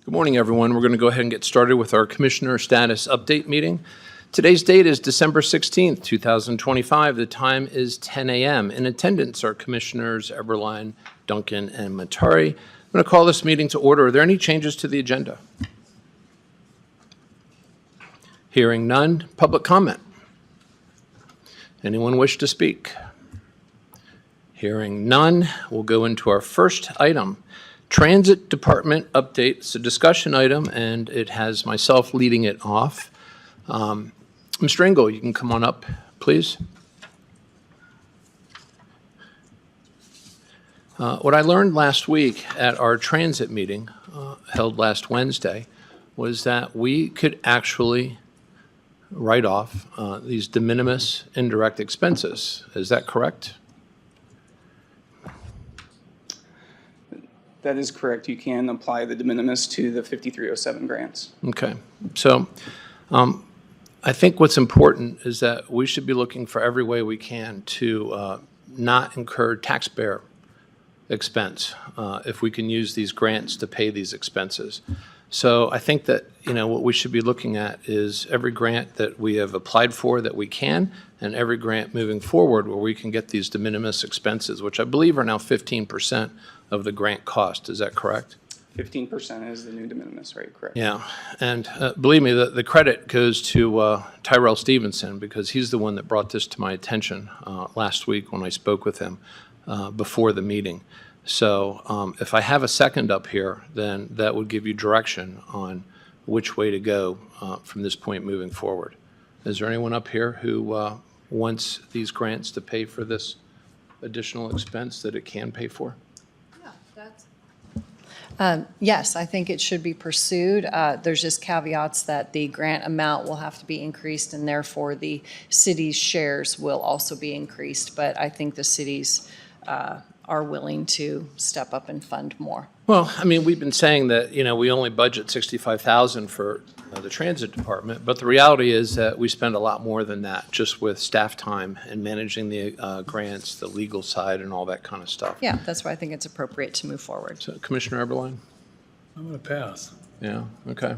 Good morning, everyone. We're going to go ahead and get started with our Commissioner Status Update meeting. Today's date is December 16th, 2025. The time is 10 a.m. In attendance are Commissioners Eberline, Duncan, and Matari. I'm going to call this meeting to order. Are there any changes to the agenda? Hearing none. Public comment. Anyone wish to speak? Hearing none, we'll go into our first item. Transit Department update. It's a discussion item, and it has myself leading it off. Mr. Engel, you can come on up, please. What I learned last week at our transit meeting, held last Wednesday, was that we could actually write off these de minimis indirect expenses. Is that correct? That is correct. You can apply the de minimis to the 5307 grants. Okay. So I think what's important is that we should be looking for every way we can to not incur taxpayer expense if we can use these grants to pay these expenses. So I think that, what we should be looking at is every grant that we have applied for that we can, and every grant moving forward where we can get these de minimis expenses, which I believe are now 15% of the grant cost. Is that correct? 15% is the new de minimis rate, correct? Yeah, and believe me, the credit goes to Tyrell Stevenson, because he's the one that brought this to my attention last week when I spoke with him before the meeting. So if I have a second up here, then that would give you direction on which way to go from this point moving forward. Is there anyone up here who wants these grants to pay for this additional expense that it can pay for? Yes, I think it should be pursued. There's just caveats that the grant amount will have to be increased, and therefore the city's shares will also be increased. But I think the cities are willing to step up and fund more. Well, I mean, we've been saying that, we only budget $65,000 for the transit department, but the reality is that we spend a lot more than that just with staff time and managing the grants, the legal side, and all that kind of stuff. Yeah, that's why I think it's appropriate to move forward. So, Commissioner Eberline? I'm going to pass. Yeah, okay.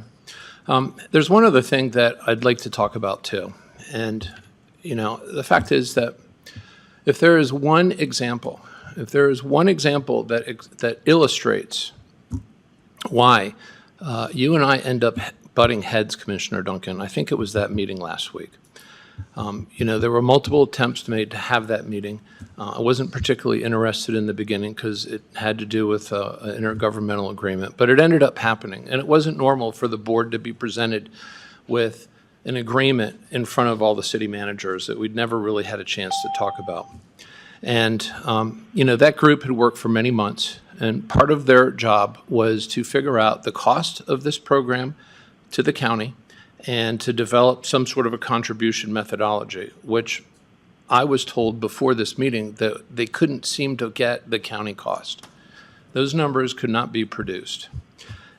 There's one other thing that I'd like to talk about too. And, the fact is that if there is one example that illustrates why you and I end up butting heads, Commissioner Duncan, I think it was that meeting last week. There were multiple attempts made to have that meeting. I wasn't particularly interested in the beginning because it had to do with an intergovernmental agreement, but it ended up happening. And it wasn't normal for the board to be presented with an agreement in front of all the city managers that we'd never really had a chance to talk about. And, that group had worked for many months, and part of their job was to figure out the cost of this program to the county and to develop some sort of a contribution methodology, which I was told before this meeting that they couldn't seem to get the county cost. Those numbers could not be produced.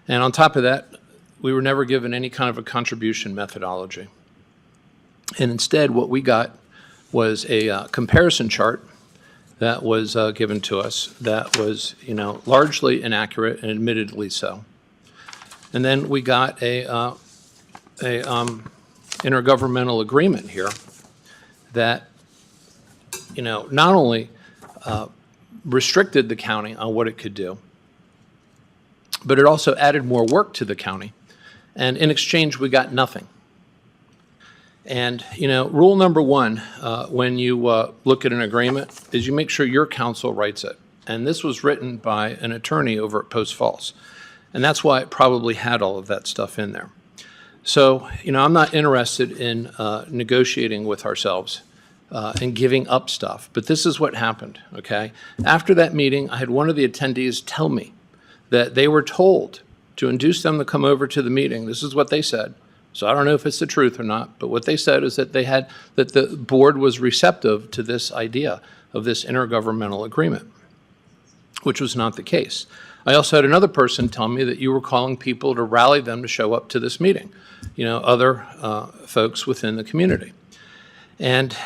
And on top of that, we were never given any kind of a contribution methodology. And instead, what we got was a comparison chart that was given to us that was, largely inaccurate and admittedly so. And then we got a intergovernmental agreement here that, not only restricted the county on what it could do, but it also added more work to the county. And in exchange, we got nothing. And, rule number one, when you look at an agreement, is you make sure your counsel writes it. And this was written by an attorney over at Post Falls. And that's why it probably had all of that stuff in there. So, I'm not interested in negotiating with ourselves and giving up stuff. But this is what happened, okay? After that meeting, I had one of the attendees tell me that they were told to induce them to come over to the meeting. This is what they said. So I don't know if it's the truth or not, but what they said is that that the board was receptive to this idea of this intergovernmental agreement, which was not the case. I also had another person tell me that you were calling people to rally them to show up to this meeting, other folks within the community. And,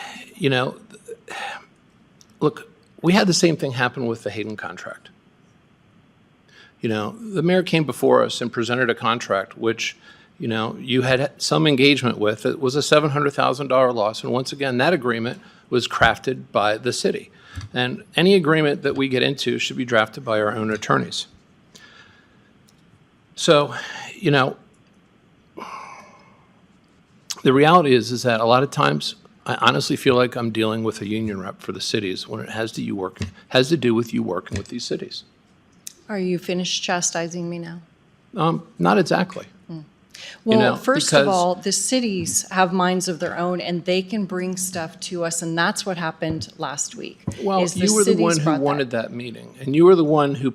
look, we had the same thing happen with the Hayden contract. the mayor came before us and presented a contract which, you had some engagement with. It was a $700,000 loss. And once again, that agreement was crafted by the city. And any agreement that we get into should be drafted by our own attorneys. So, the reality is that a lot of times I honestly feel like I'm dealing with a union rep for the cities when it has to do with you working with these cities. Are you finished chastising me now? Not exactly. Well, first of because- all, the cities have minds of their own, and they can bring stuff to us, and that's what happened last week. Well, is you were the cities one who brought that. wanted that meeting, and you were the one who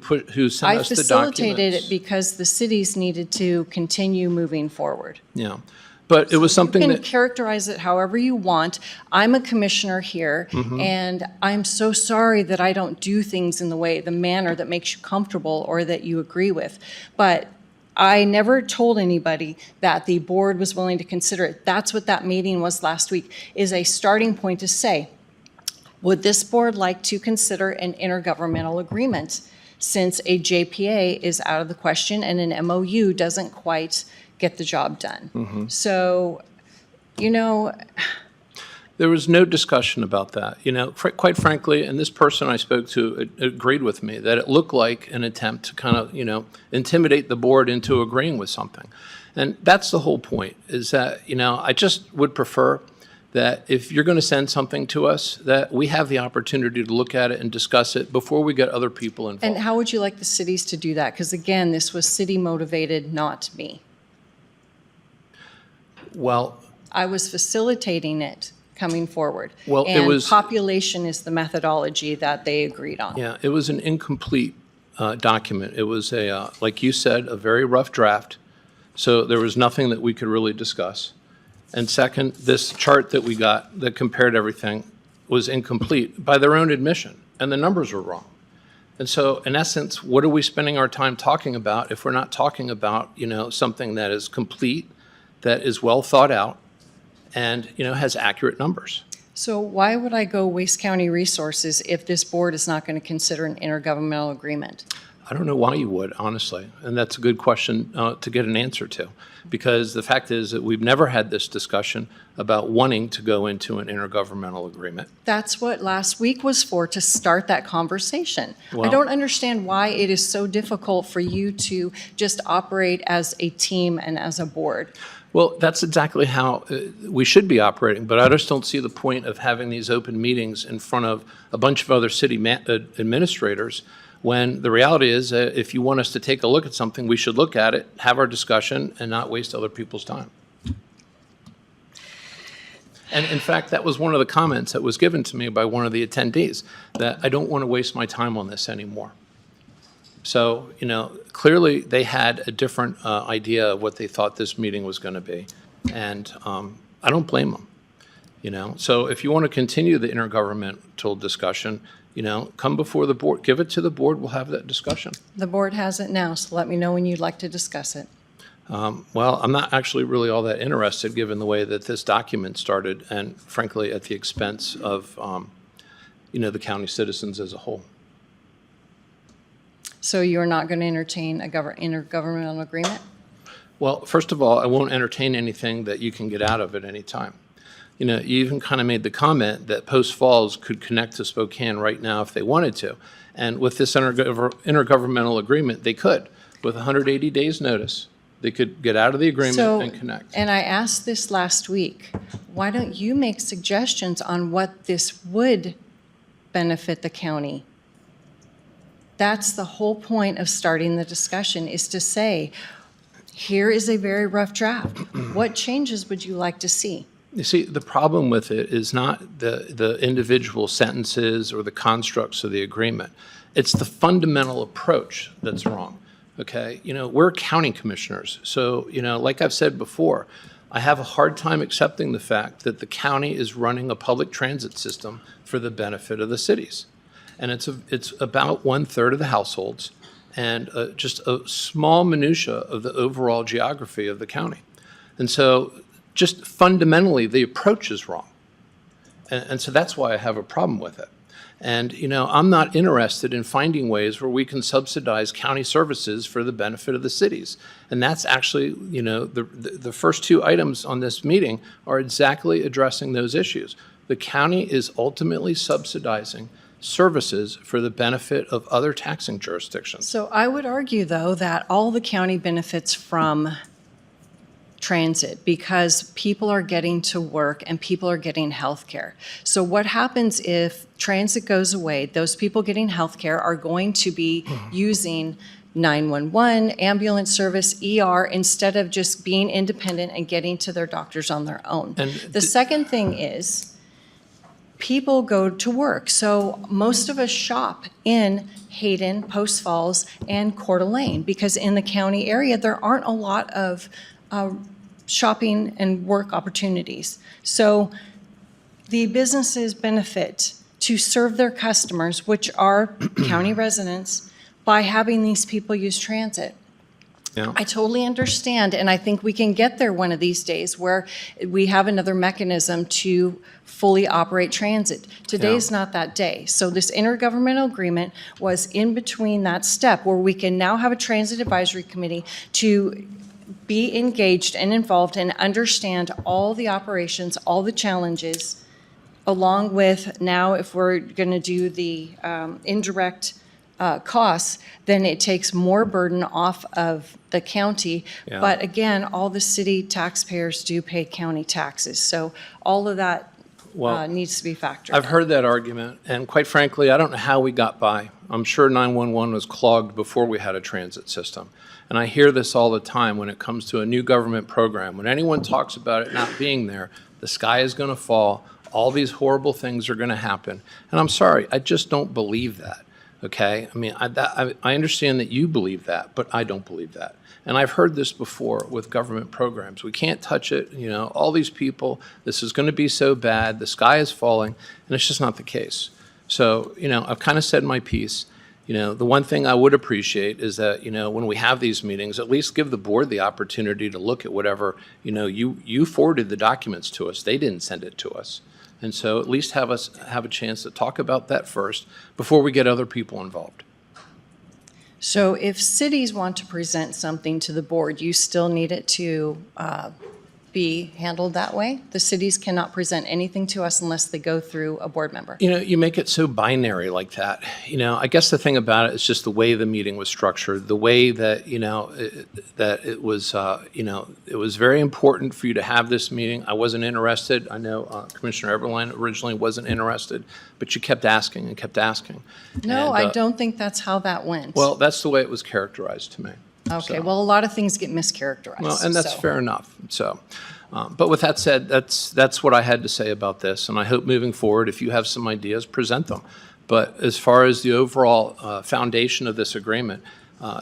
sent I us the documents. facilitated it because the cities needed to continue moving forward. Yeah, but it was something You can that, characterize it however you want. I'm a commissioner here, Mm-hmm. and I'm so sorry that I don't do things in the manner that makes you comfortable or that you agree with. But I never told anybody that the board was willing to consider it. That's what that meeting was last week, is a starting point to say, would this board like to consider an intergovernmental agreement since a JPA is out of the question and an MOU doesn't quite get the job done? So, there was no discussion about that. Quite frankly, and this person I spoke to agreed with me that it looked like an attempt to kind of, intimidate the board into agreeing with something. And that's the whole point, is that, I just would prefer that if you're going to send something to us, that we have the opportunity to look at it and discuss it before we get other people involved. and how would you like the cities to do that? Because again, this was city motivated, not me. Well, I was facilitating it coming forward. Well, it And was- population is the methodology that they agreed on. yeah, it was an incomplete document. It was like you said, a very rough draft. So there was nothing that we could really discuss. And second, this chart that we got that compared everything was incomplete by their own admission, and the numbers were wrong. And so in essence, what are we spending our time talking about if we're not talking about, something that is complete, that is well thought out, and, has accurate numbers? So why would I go waste county resources if this board is not going to consider an intergovernmental agreement? I don't know why you would, honestly, and that's a good question to get an answer to, because the fact is that we've never had this discussion about wanting to go into an intergovernmental agreement. That's what last week was for, to start that conversation. I Well- don't understand why it is so difficult for you to just operate as a team and as a board. Well, that's exactly how we should be operating, but I just don't see the point of having these open meetings in front of a bunch of other city administrators when the reality is if you want us to take a look at something, we should look at it, have our discussion, and not waste other people's time. And in fact, that was one of the comments that was given to me by one of the attendees, that I don't want to waste my time on this anymore. So, clearly they had a different idea of what they thought this meeting was going to be. And I don't blame them, So if you want to continue the intergovernmental discussion, come before the board, give it to the board, we'll have that discussion. The board has it now, so let me know when you'd like to discuss it. Well, I'm not actually really all that interested, given the way that this document started, and frankly, at the expense of, the county citizens as a whole. So you're not going to entertain a intergovernmental agreement? Well, first of all, I won't entertain anything that you can get out of at any time. You even kind of made the comment that Post Falls could connect to Spokane right now if they wanted to. And with this intergovernmental agreement, they could. With 180 days' notice, they could get out of the agreement and connect. And I asked this last week, why don't you make suggestions on what this would benefit the county? That's the whole point of starting the discussion, is to say, here is a very rough draft. What changes would you like to see? You see, the problem with it is not the individual sentences or the constructs of the agreement. It's the fundamental approach that's wrong, okay? We're county commissioners. So, like I've said before, I have a hard time accepting the fact that the county is running a public transit system for the benefit of the cities. And it's about 1/3 of the households and just a small minutia of the overall geography of the county. And so just fundamentally, the approach is wrong. And so that's why I have a problem with it. And, I'm not interested in finding ways where we can subsidize county services for the benefit of the cities. And that's actually, the first two items on this meeting are exactly addressing those issues. The county is ultimately subsidizing services for the benefit of other taxing jurisdictions. So I would argue, though, that all the county benefits from transit because people are getting to work and people are getting health care. So what happens if transit goes away? Those people getting health care are going to be using 911, ambulance service, ER, instead of just being independent and getting to their doctors on their own. And the second thing is people go to work. So most of us shop in Hayden, Post Falls, and Coeur d'Alene because in the county area, there aren't a lot of shopping and work opportunities. So the businesses benefit to serve their customers, which are county residents, by having these people use transit. Yeah. I totally understand, and I think we can get there one of these days where we have another mechanism to fully operate transit. Today's not that day. So this intergovernmental agreement was in between that step where we can now have a transit advisory committee to be engaged and involved and understand all the operations, all the challenges, along with now if we're going to do the indirect costs, then it takes more burden off of the county. Yeah. But again, all the city taxpayers do pay county taxes. So all of that needs to be factored. I've heard that argument, and quite frankly, I don't know how we got by. I'm sure 911 was clogged before we had a transit system. And I hear this all the time when it comes to a new government program. When anyone talks about it not being there, the sky is going to fall, all these horrible things are going to happen. And I'm sorry, I just don't believe that, okay? I mean, I understand that you believe that, but I don't believe that. And I've heard this before with government programs. We can't touch it, all these people, this is going to be so bad, the sky is falling, and it's just not the case. So, I've kind of said my piece. The one thing I would appreciate is that, when we have these meetings, at least give the board the opportunity to look at whatever, you forwarded the documents to us. They didn't send it to us. And so at least have us have a chance to talk about that first before we get other people involved. So if cities want to present something to the board, you still need it to be handled that way? The cities cannot present anything to us unless they go through a board member. You make it so binary like that. I guess the thing about it is just the way the meeting was structured, the way that, that it was, it was very important for you to have this meeting. I wasn't interested. I know Commissioner Eberlein originally wasn't interested, but you kept asking and kept asking. No, And, I don't think that's how that went. Well, that's the way it was characterized to me. Okay, So- well, a lot of things get mischaracterized. Well, and that's so. fair enough. So, but with that said, that's what I had to say about this. And I hope moving forward, if you have some ideas, present them. But as far as the overall foundation of this agreement,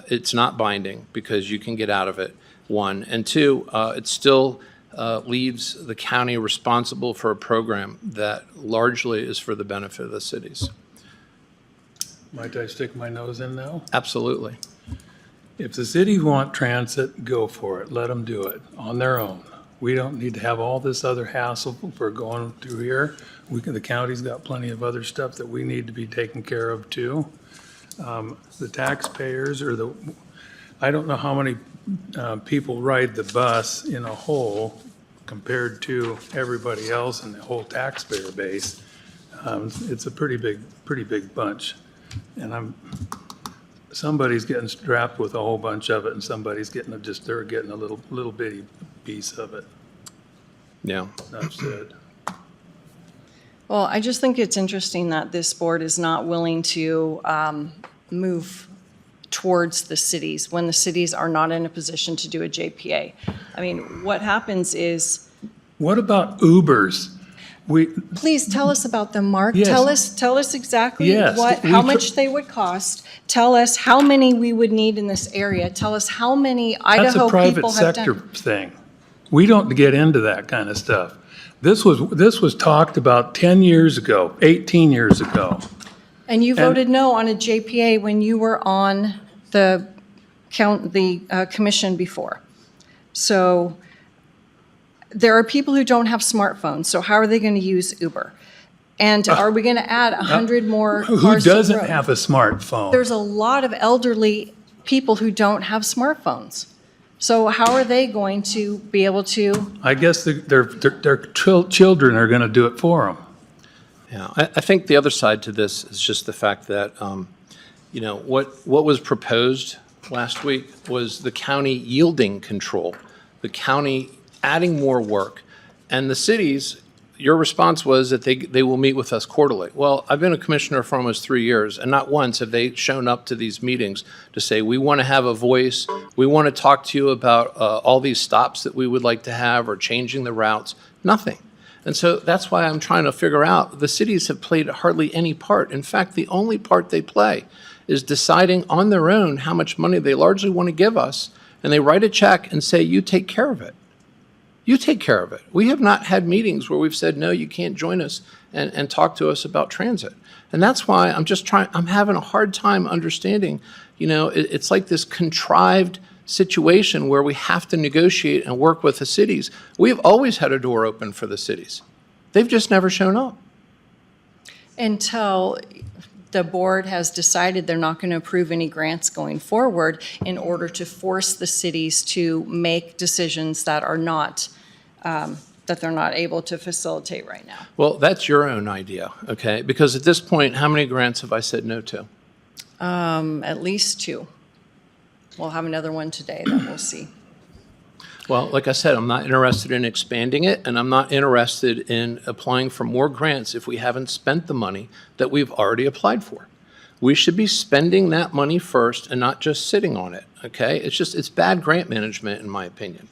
it's not binding because you can get out of it, one. And two, it still leaves the county responsible for a program that largely is for the benefit of the cities. Might I stick my nose in now? Absolutely. If the cities want transit, go for it. Let them do it on their own. We don't need to have all this other hassle for going through here. The county's got plenty of other stuff that we need to be taken care of too. The taxpayers I don't know how many people ride the bus in a whole compared to everybody else in the whole taxpayer base. It's a pretty big bunch. And somebody's getting strapped with a whole bunch of it, and somebody's getting they're getting a little bitty piece of it. Yeah. Enough said. Well, I just think it's interesting that this board is not willing to move towards the cities when the cities are not in a position to do a JPA. I mean, what happens is, What about Ubers? please tell us about them, Mark. Yes. Tell us exactly Yes, how much they would cost. Tell us how many we would need in this area. Tell us how many That's a Idaho private people have sector done. thing. We don't get into that kind of stuff. This was talked about 10 years ago, 18 years ago. And you voted no on a JPA when you were on the commission before. So there are people who don't have smartphones, so how are they going to use Uber? And are we going to add 100 more Who cars to the doesn't road? have a smartphone? There's a lot of elderly people who don't have smartphones. So how are they going to be able to? I guess their children are going to do it for them. Yeah, I think the other side to this is just the fact that, what was proposed last week was the county yielding control, the county adding more work, and the cities, your response was that they will meet with us quarterly. Well, I've been a commissioner for almost 3 years, and not once have they shown up to these meetings to say, we want to have a voice, we want to talk to you about all these stops that we would like to have or changing the routes, nothing. And so that's why I'm trying to figure out, the cities have played hardly any part. In fact, the only part they play is deciding on their own how much money they largely want to give us, and they write a check and say, you take care of it. You take care of it. We have not had meetings where we've said, no, you can't join us and talk to us about transit. And that's why I'm having a hard time understanding, it's like this contrived situation where we have to negotiate and work with the cities. We've always had a door open for the cities. They've just never shown up. Until the board has decided they're not going to approve any grants going forward in order to force the cities to make decisions that are not, that they're not able to facilitate right now. Well, that's your own idea, okay? Because at this point, how many grants have I said no to? At least 2. We'll have another one today that we'll see. Well, like I said, I'm not interested in expanding it, and I'm not interested in applying for more grants if we haven't spent the money that we've already applied for. We should be spending that money first and not just sitting on it, okay? It's bad grant management, in my opinion.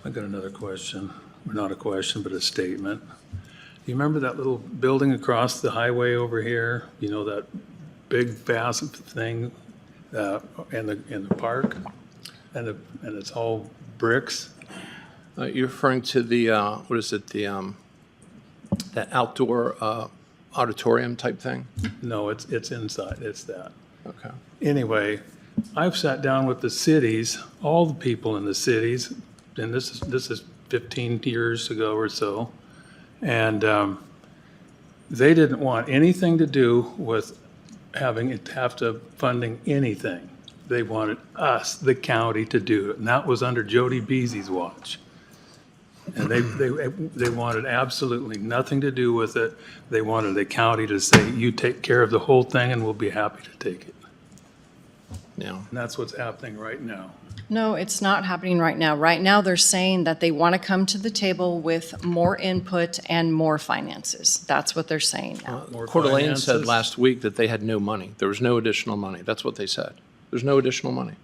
I got another question, or not a question, but a statement. Do you remember that little building across the highway over here? That big vast thing in the park, and it's all bricks. You're referring to the what is it? That outdoor auditorium type thing? No, it's inside. It's that. Okay. Anyway, I've sat down with the cities, all the people in the cities, and this is 15 years ago or so, and they didn't want anything to do with have to funding anything. They wanted us, the county, to do it, and that was under Jody Beasley's watch. And they wanted absolutely nothing to do with it. They wanted the county to say, you take care of the whole thing and we'll be happy to take it. Yeah. And that's what's happening right now. No, it's not happening right now. Right now, they're saying that they want to come to the table with more input and more finances. That's what they're saying now. More Coeur d'Alene said finances. last week that they had no money. There was no additional money. That's what they said. There's no additional money.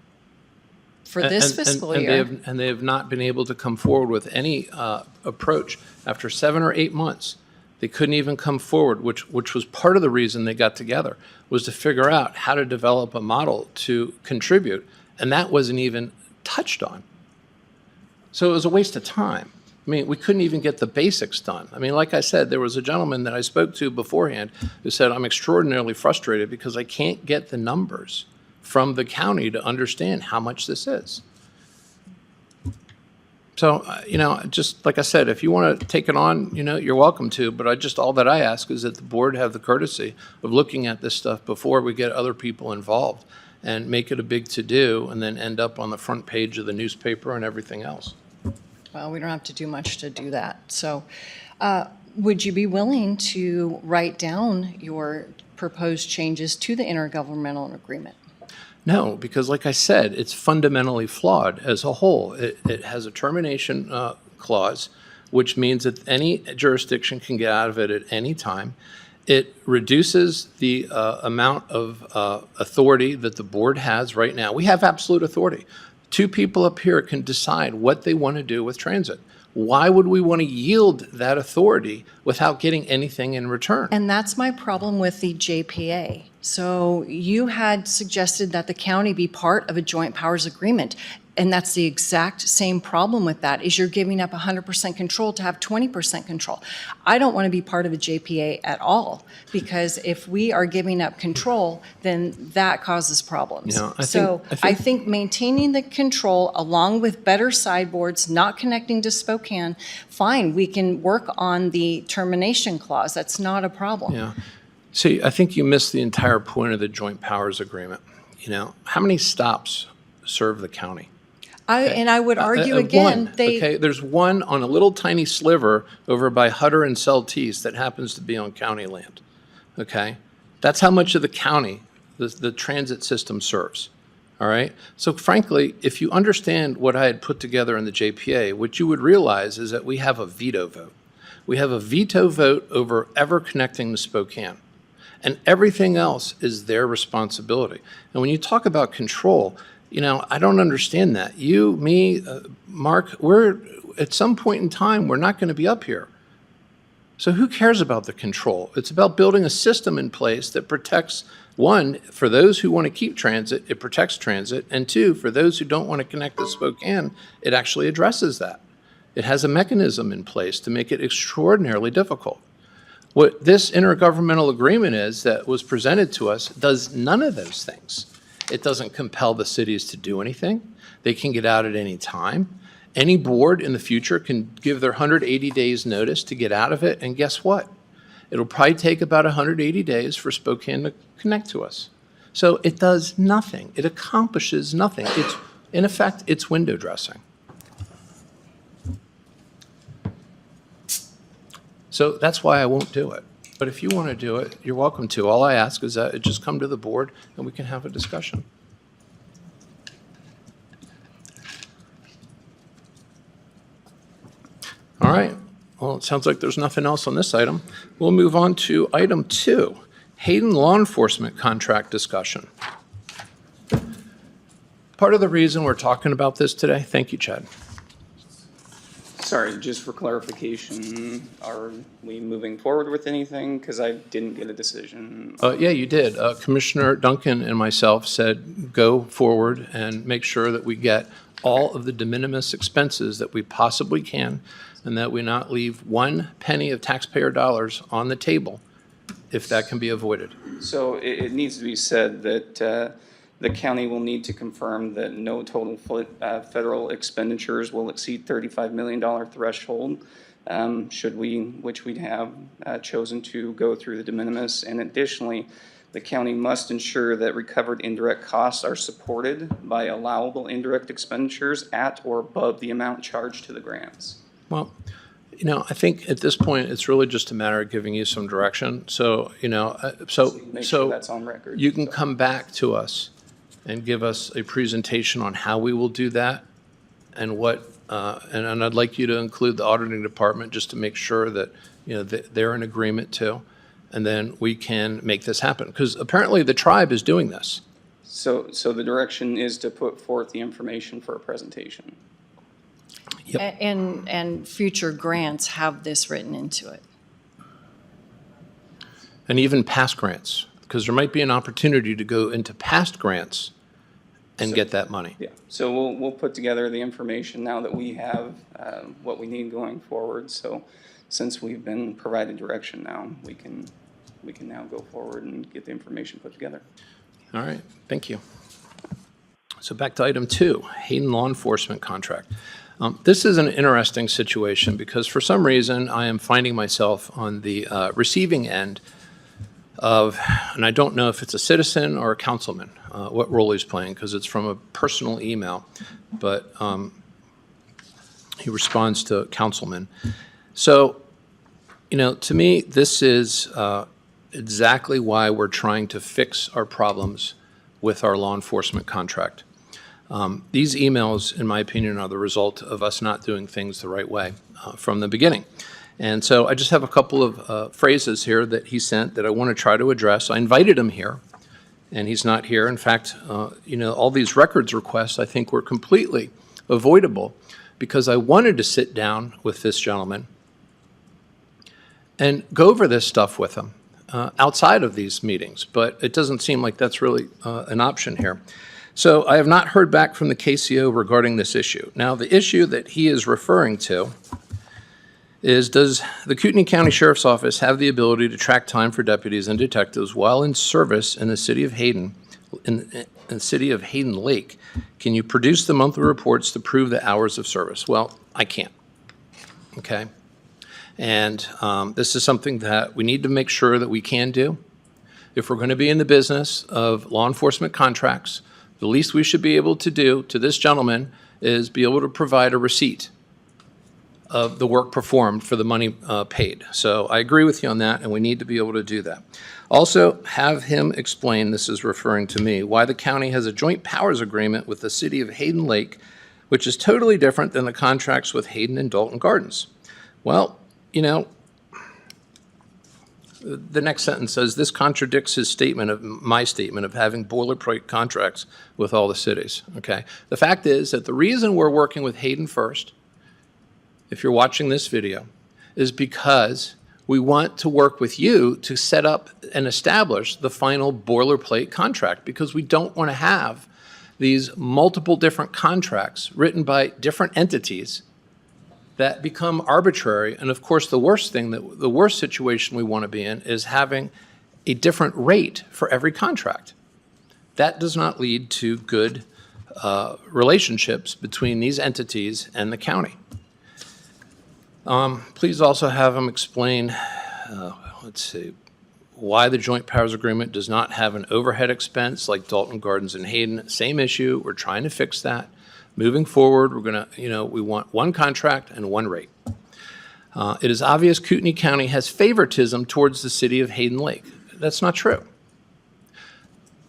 For this fiscal year. They have not been able to come forward with any approach. After 7 or 8 months, they couldn't even come forward, which was part of the reason they got together, was to figure out how to develop a model to contribute, and that wasn't even touched on. So it was a waste of time. I mean, we couldn't even get the basics done. I mean, like I said, there was a gentleman that I spoke to beforehand who said, I'm extraordinarily frustrated because I can't get the numbers from the county to understand how much this is. So, just like I said, if you want to take it on, you're welcome to, but all that I ask is that the board have the courtesy of looking at this stuff before we get other people involved and make it a big to-do and then end up on the front page of the newspaper and everything else. Well, we don't have to do much to do that. So would you be willing to write down your proposed changes to the intergovernmental agreement? No, because like I said, it's fundamentally flawed as a whole. It has a termination clause, which means that any jurisdiction can get out of it at any time. It reduces the amount of authority that the board has right now. We have absolute authority. 2 people up here can decide what they want to do with transit. Why would we want to yield that authority without getting anything in return? And that's my problem with the JPA. So you had suggested that the county be part of a joint powers agreement. And that's the exact same problem with that, is you're giving up 100% control to have 20% control. I don't want to be part of a JPA at all, because if we are giving up control, then that causes problems. Yeah, I think maintaining the control along with better sideboards, not connecting to Spokane, fine, we can work on the termination clause. That's not a problem. Yeah. See, I think you missed the entire point of the joint powers agreement. How many stops serve the county? And I would argue again, one, okay? There's one on a little tiny sliver over by Hutter and Celtice that happens to be on county land, okay? That's how much of the county the transit system serves, all right? So frankly, if you understand what I had put together in the JPA, what you would realize is that we have a veto vote. We have a veto vote over ever connecting to Spokane. And everything else is their responsibility. And when you talk about control, I don't understand that. You, me, Mark, we're at some point in time, we're not going to be up here. So who cares about the control? It's about building a system in place that protects, one, for those who want to keep transit, it protects transit, and two, for those who don't want to connect to Spokane, it actually addresses that. It has a mechanism in place to make it extraordinarily difficult. What this intergovernmental agreement is that was presented to us does none of those things. It doesn't compel the cities to do anything. They can get out at any time. Any board in the future can give their 180 days notice to get out of it, and guess what? It'll probably take about 180 days for Spokane to connect to us. So it does nothing. It accomplishes nothing. In effect, it's window dressing. So that's why I won't do it. But if you want to do it, you're welcome to. All I ask is that it just come to the board and we can have a discussion. All right. Well, it sounds like there's nothing else on this item. We'll move on to item 2, Hayden law enforcement contract discussion. Part of the reason we're talking about this today, thank you, Chad. Sorry, just for clarification, are we moving forward with anything? Because I didn't get a decision. Yeah, you did. Commissioner Duncan and myself said go forward and make sure that we get all of the de minimis expenses that we possibly can, and that we not leave one penny of taxpayer dollars on the table if that can be avoided. So it needs to be said that the county will need to confirm that no total federal expenditures will exceed $35 million threshold, which we'd have chosen to go through the de minimis. And additionally, the county must ensure that recovered indirect costs are supported by allowable indirect expenditures at or above the amount charged to the grants. Well, I think at this point, it's really just a matter of giving you some direction. So, Make sure that's on record. You can come back to us and give us a presentation on how we will do that and what, and I'd like you to include the auditing department just to make sure that, they're in agreement too. And then we can make this happen. Because apparently the tribe is doing this. So the direction is to put forth the information for a presentation. Yep. And future grants have this written into it. And even past grants, because there might be an opportunity to go into past grants and get that money. Yeah, so we'll put together the information now that we have what we need going forward. So since we've been provided direction now, we can now go forward and get the information put together. All right, thank you. So back to item 2, Hayden law enforcement contract. This is an interesting situation because for some reason I am finding myself on the receiving end of, and I don't know if it's a citizen or a councilman, what role he's playing, because it's from a personal email, but he responds to a councilman. So, to me, this is exactly why we're trying to fix our problems with our law enforcement contract. These emails, in my opinion, are the result of us not doing things the right way from the beginning. And so I just have a couple of phrases here that he sent that I want to try to address. I invited him here, and he's not here. In fact, all these records requests I think were completely avoidable because I wanted to sit down with this gentleman and go over this stuff with him outside of these meetings, but it doesn't seem like that's really an option here. So I have not heard back from the KCO regarding this issue. Now, the issue that he is referring to is, does the Kootenai County Sheriff's Office have the ability to track time for deputies and detectives while in service in the city of Hayden, in the city of Hayden Lake? Can you produce the monthly reports to prove the hours of service? Well, I can't, okay? And this is something that we need to make sure that we can do. If we're going to be in the business of law enforcement contracts, the least we should be able to do to this gentleman is be able to provide a receipt of the work performed for the money paid. So I agree with you on that, and we need to be able to do that. Also, have him explain, this is referring to me, why the county has a joint powers agreement with the city of Hayden Lake, which is totally different than the contracts with Hayden and Dalton Gardens. Well, you know, the next sentence says, this contradicts his statement of, my statement of having boilerplate contracts with all the cities, okay? The fact is that the reason we're working with Hayden first, if you're watching this video, is because we want to work with you to set up and establish the final boilerplate contract, because we don't want to have these multiple different contracts written by different entities that become arbitrary. And of course, the worst situation we want to be in is having a different rate for every contract. That does not lead to good relationships between these entities and the county. Please also have them explain, let's see, why the joint powers agreement does not have an overhead expense like Dalton Gardens and Hayden. Same issue. We're trying to fix that. Moving forward, we're going to, we want one contract and one rate. It is obvious Kootenai County has favoritism towards the city of Hayden Lake. That's not true.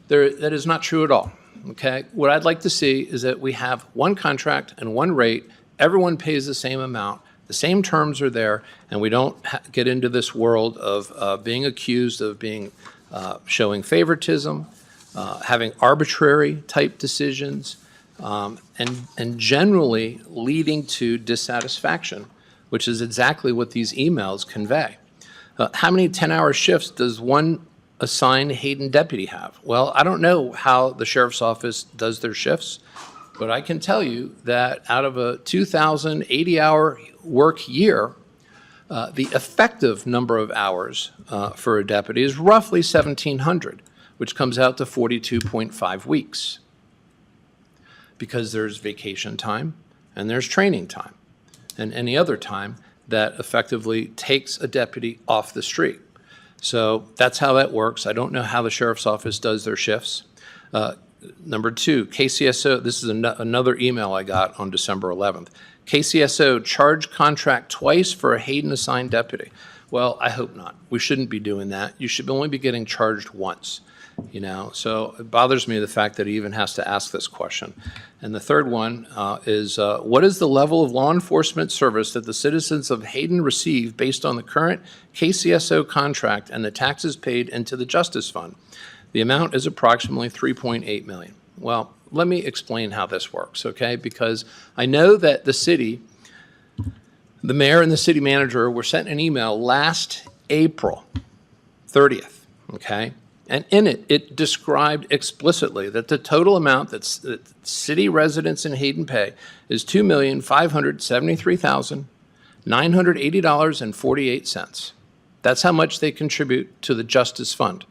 That is not true at all, okay? What I'd like to see is that we have one contract and one rate. Everyone pays the same amount. The same terms are there, and we don't get into this world of being accused of being showing favoritism, having arbitrary type decisions, and generally leading to dissatisfaction, which is exactly what these emails convey. How many 10-hour shifts does one assigned Hayden deputy have? Well, I don't know how the sheriff's office does their shifts, but I can tell you that out of a 2,080-hour work year, the effective number of hours for a deputy is roughly 1,700, which comes out to 42.5 weeks. Because there's vacation time and there's training time and any other time that effectively takes a deputy off the street. So that's how that works. I don't know how the sheriff's office does their shifts. Number two, KCSO, this is another email I got on December 11th. KCSO charge contract twice for a Hayden assigned deputy. Well, I hope not. We shouldn't be doing that. You should only be getting charged once. So it bothers me the fact that he even has to ask this question. And the third one is, what is the level of law enforcement service that the citizens of Hayden receive based on the current KCSO contract and the taxes paid into the Justice Fund? The amount is approximately $3.8 million. Well, let me explain how this works, okay? Because I know that the city, the mayor and the city manager were sent an email last April 30th, okay? And in it, it described explicitly that the total amount that city residents in Hayden pay is $2,573,980.48. That's how much they contribute to the Justice Fund.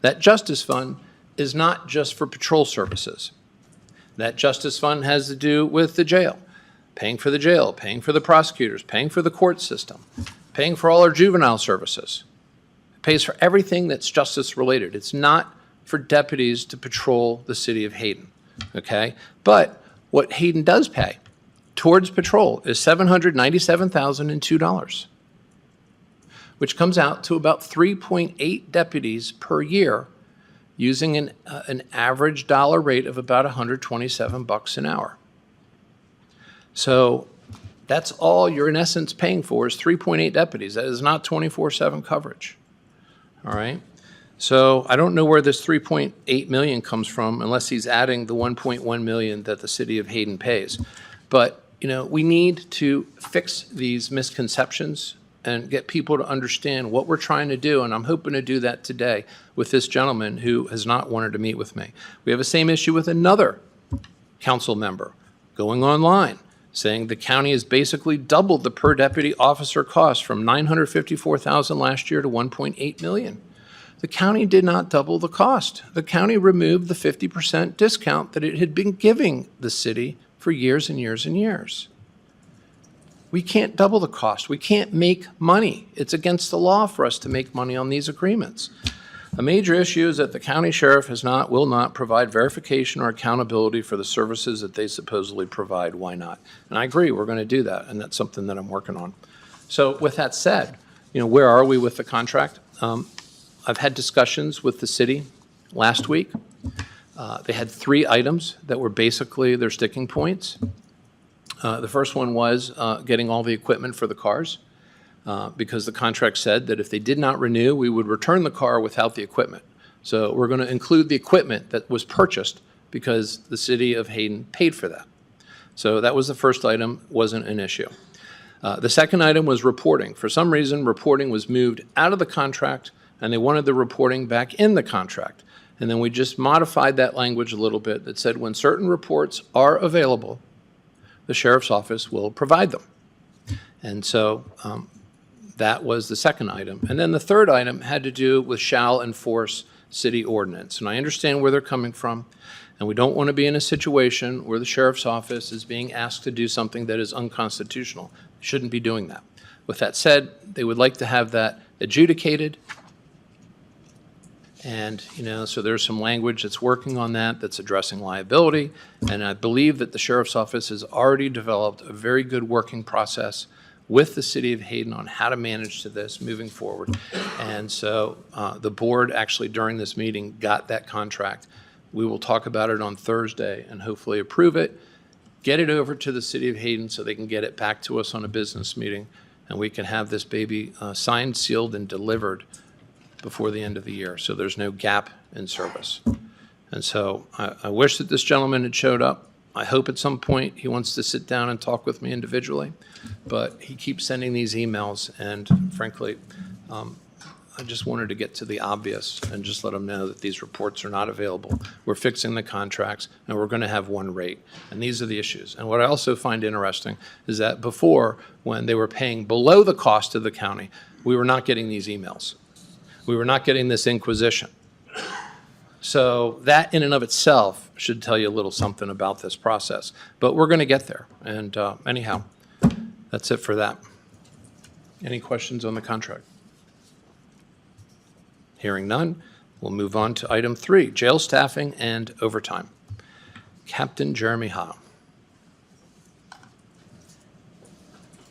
That Justice Fund is not just for patrol services. That Justice Fund has to do with the jail, paying for the jail, paying for the prosecutors, paying for the court system, paying for all our juvenile services. Pays for everything that's justice related. It's not for deputies to patrol the city of Hayden, okay? But what Hayden does pay towards patrol is $797,002, which comes out to about 3.8 deputies per year using an average dollar rate of about $127 an hour. So that's all you're in essence paying for is 3.8 deputies. That is not 24/7 coverage. All right. So I don't know where this 3.8 million comes from unless he's adding the 1.1 million that the city of Hayden pays. But, we need to fix these misconceptions and get people to understand what we're trying to do, and I'm hoping to do that today with this gentleman who has not wanted to meet with me. We have the same issue with another council member going online, saying the county has basically doubled the per deputy officer cost from $954,000 last year to $1.8 million. The county did not double the cost. The county removed the 50% discount that it had been giving the city for years and years and years. We can't double the cost. We can't make money. It's against the law for us to make money on these agreements. A major issue is that the county sheriff will not provide verification or accountability for the services that they supposedly provide. Why not? And I agree, we're going to do that, and that's something that I'm working on. So with that said, where are we with the contract? I've had discussions with the city last week. They had 3 items that were basically their sticking points. The first one was getting all the equipment for the cars, because the contract said that if they did not renew, we would return the car without the equipment. So we're going to include the equipment that was purchased because the city of Hayden paid for that. So that was the first item, wasn't an issue. The second item was reporting. For some reason, reporting was moved out of the contract, and they wanted the reporting back in the contract. And then we just modified that language a little bit that said when certain reports are available, the sheriff's office will provide them. And so that was the second item. And then the third item had to do with shall enforce city ordinance. And I understand where they're coming from, and we don't want to be in a situation where the sheriff's office is being asked to do something that is unconstitutional. Shouldn't be doing that. With that said, they would like to have that adjudicated. And, so there's some language that's working on that, that's addressing liability. And I believe that the sheriff's office has already developed a very good working process with the city of Hayden on how to manage to this moving forward. And so the board actually during this meeting got that contract. We will talk about it on Thursday and hopefully approve it, get it over to the city of Hayden so they can get it back to us on a business meeting, and we can have this baby signed, sealed, and delivered before the end of the year, so there's no gap in service. And so I wish that this gentleman had showed up. I hope at some point he wants to sit down and talk with me individually, but he keeps sending these emails, and frankly, I just wanted to get to the obvious and just let him know that these reports are not available. We're fixing the contracts, and we're going to have one rate, and these are the issues. And what I also find interesting is that before, when they were paying below the cost of the county, we were not getting these emails. We were not getting this inquisition. So that in and of itself should tell you a little something about this process. But we're going to get there. And anyhow, that's it for that. Any questions on the contract? Hearing none, we'll move on to item 3, jail staffing and overtime. Captain Jeremy Howe.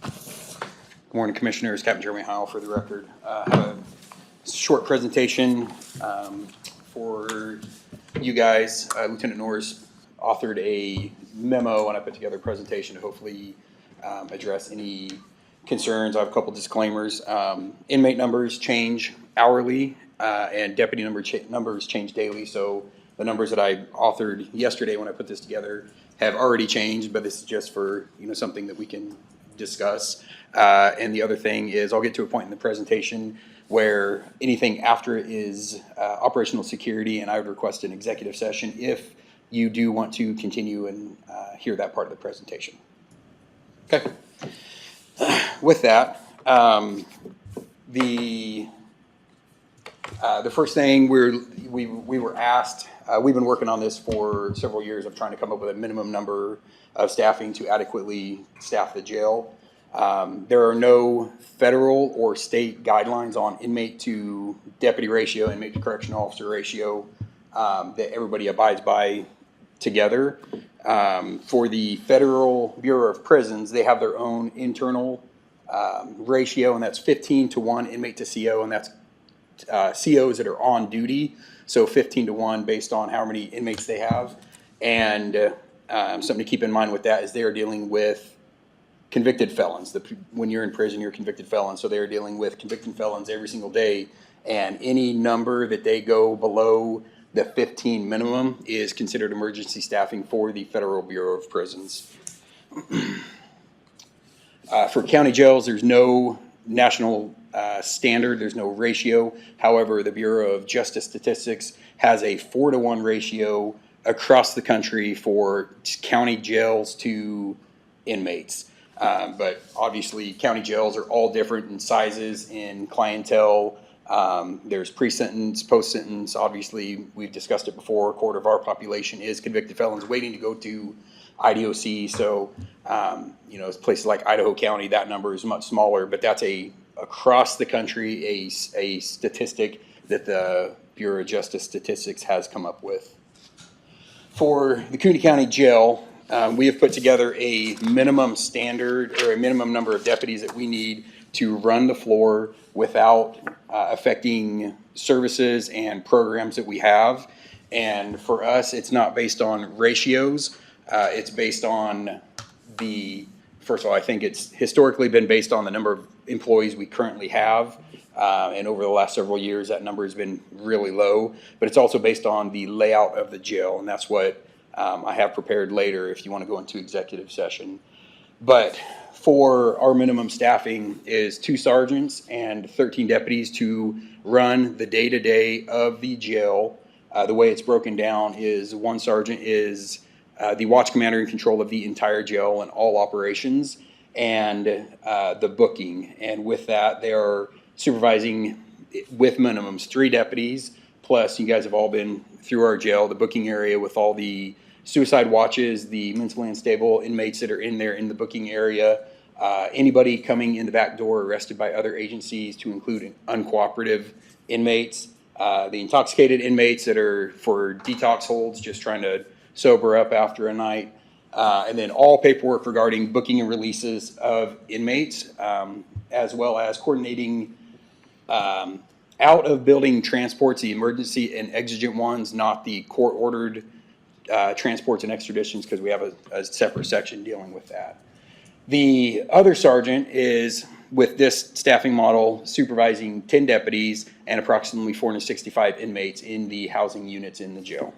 Good morning, Commissioners. Captain Jeremy Howe for the record. I have a short presentation for you guys. Lieutenant Norris authored a memo, and I put together a presentation to hopefully address any concerns. I have a couple disclaimers. Inmate numbers change hourly, and deputy numbers change daily. So the numbers that I authored yesterday when I put this together have already changed, but this is just for something that we can discuss. And the other thing is I'll get to a point in the presentation where anything after it is operational security, and I would request an executive session if you do want to continue and hear that part of the presentation. Okay. With that, the first thing we were asked, we've been working on this for several years of trying to come up with a minimum number of staffing to adequately staff the jail. There are no federal or state guidelines on inmate to deputy ratio, inmate to correctional officer ratio that everybody abides by together. For the Federal Bureau of Prisons, they have their own internal ratio, and that's 15-1 inmate to CO, and that's COs that are on duty, so 15-1 based on how many inmates they have. And something to keep in mind with that is they are dealing with convicted felons. When you're in prison, you're a convicted felon, so they're dealing with convicted felons every single day, and any number that they go below the 15 minimum is considered emergency staffing for the Federal Bureau of Prisons. For county jails, there's no national standard. There's no ratio. However, the Bureau of Justice Statistics has a 4-to-1 ratio across the country for county jails to inmates. But obviously, county jails are all different in sizes, in clientele. There's pre-sentence, post-sentence. Obviously, we've discussed it before. A quarter of our population is convicted felons waiting to go to IDOC. So, places like Idaho County, that number is much smaller, but that's across the country, a statistic that the Bureau of Justice Statistics has come up with. For the Kootenai County Jail, we have put together a minimum standard or a minimum number of deputies that we need to run the floor without affecting services and programs that we have. And for us, it's not based on ratios. It's based on first of all, I think it's historically been based on the number of employees we currently have. And over the last several years, that number has been really low. But it's also based on the layout of the jail, and that's what I have prepared later if you want to go into executive session. But for our minimum staffing is 2 sergeants and 13 deputies to run the day-to-day of the jail. The way it's broken down is 1 sergeant is the watch commander in control of the entire jail and all operations, and the booking. And with that, they are supervising with minimums 3 deputies, plus you guys have all been through our jail, the booking area with all the suicide watches, the mentally unstable inmates that are in there in the booking area, anybody coming in the back door arrested by other agencies, to include uncooperative inmates, the intoxicated inmates that are for detox holds, just trying to sober up after a night, and then all paperwork regarding booking and releases of inmates, as well as coordinating out of building transports, the emergency and exigent ones, not the court-ordered transports and extraditions, because we have a separate section dealing with that. The other sergeant is, with this staffing model, supervising 10 deputies and approximately 465 inmates in the housing units in the jail.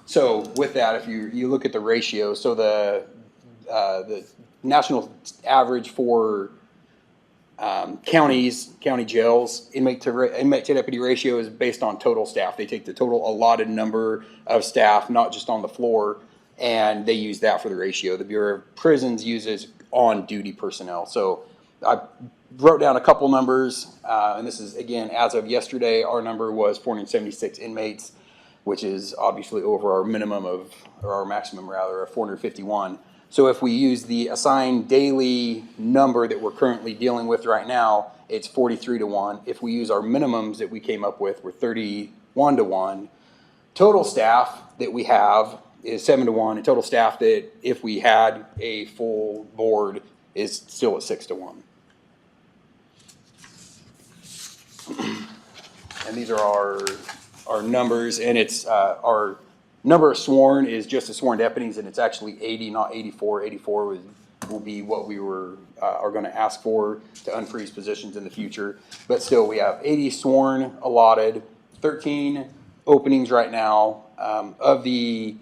So with that, if you look at the ratio, so the national average for county jails, inmate to deputy ratio is based on total staff. They take the total allotted number of staff, not just on the floor, and they use that for the ratio. The Bureau of Prisons uses on-duty personnel. So I wrote down a couple numbers, and this is, again, as of yesterday, our number was 476 inmates, which is obviously over our maximum of 451. So if we use the assigned daily number that we're currently dealing with right now, it's 43-1. If we use our minimums that we came up with, we're 31-1. Total staff that we have is 7-1, and total staff that, if we had a full board, is still at 6-1. And these are our numbers, and it's our number of sworn is just the sworn deputies, and it's actually 80, not 84. 84 will be what we are going to ask for to unfreeze positions in the future. But still, we have 80 sworn allotted, 13 openings right now. Of the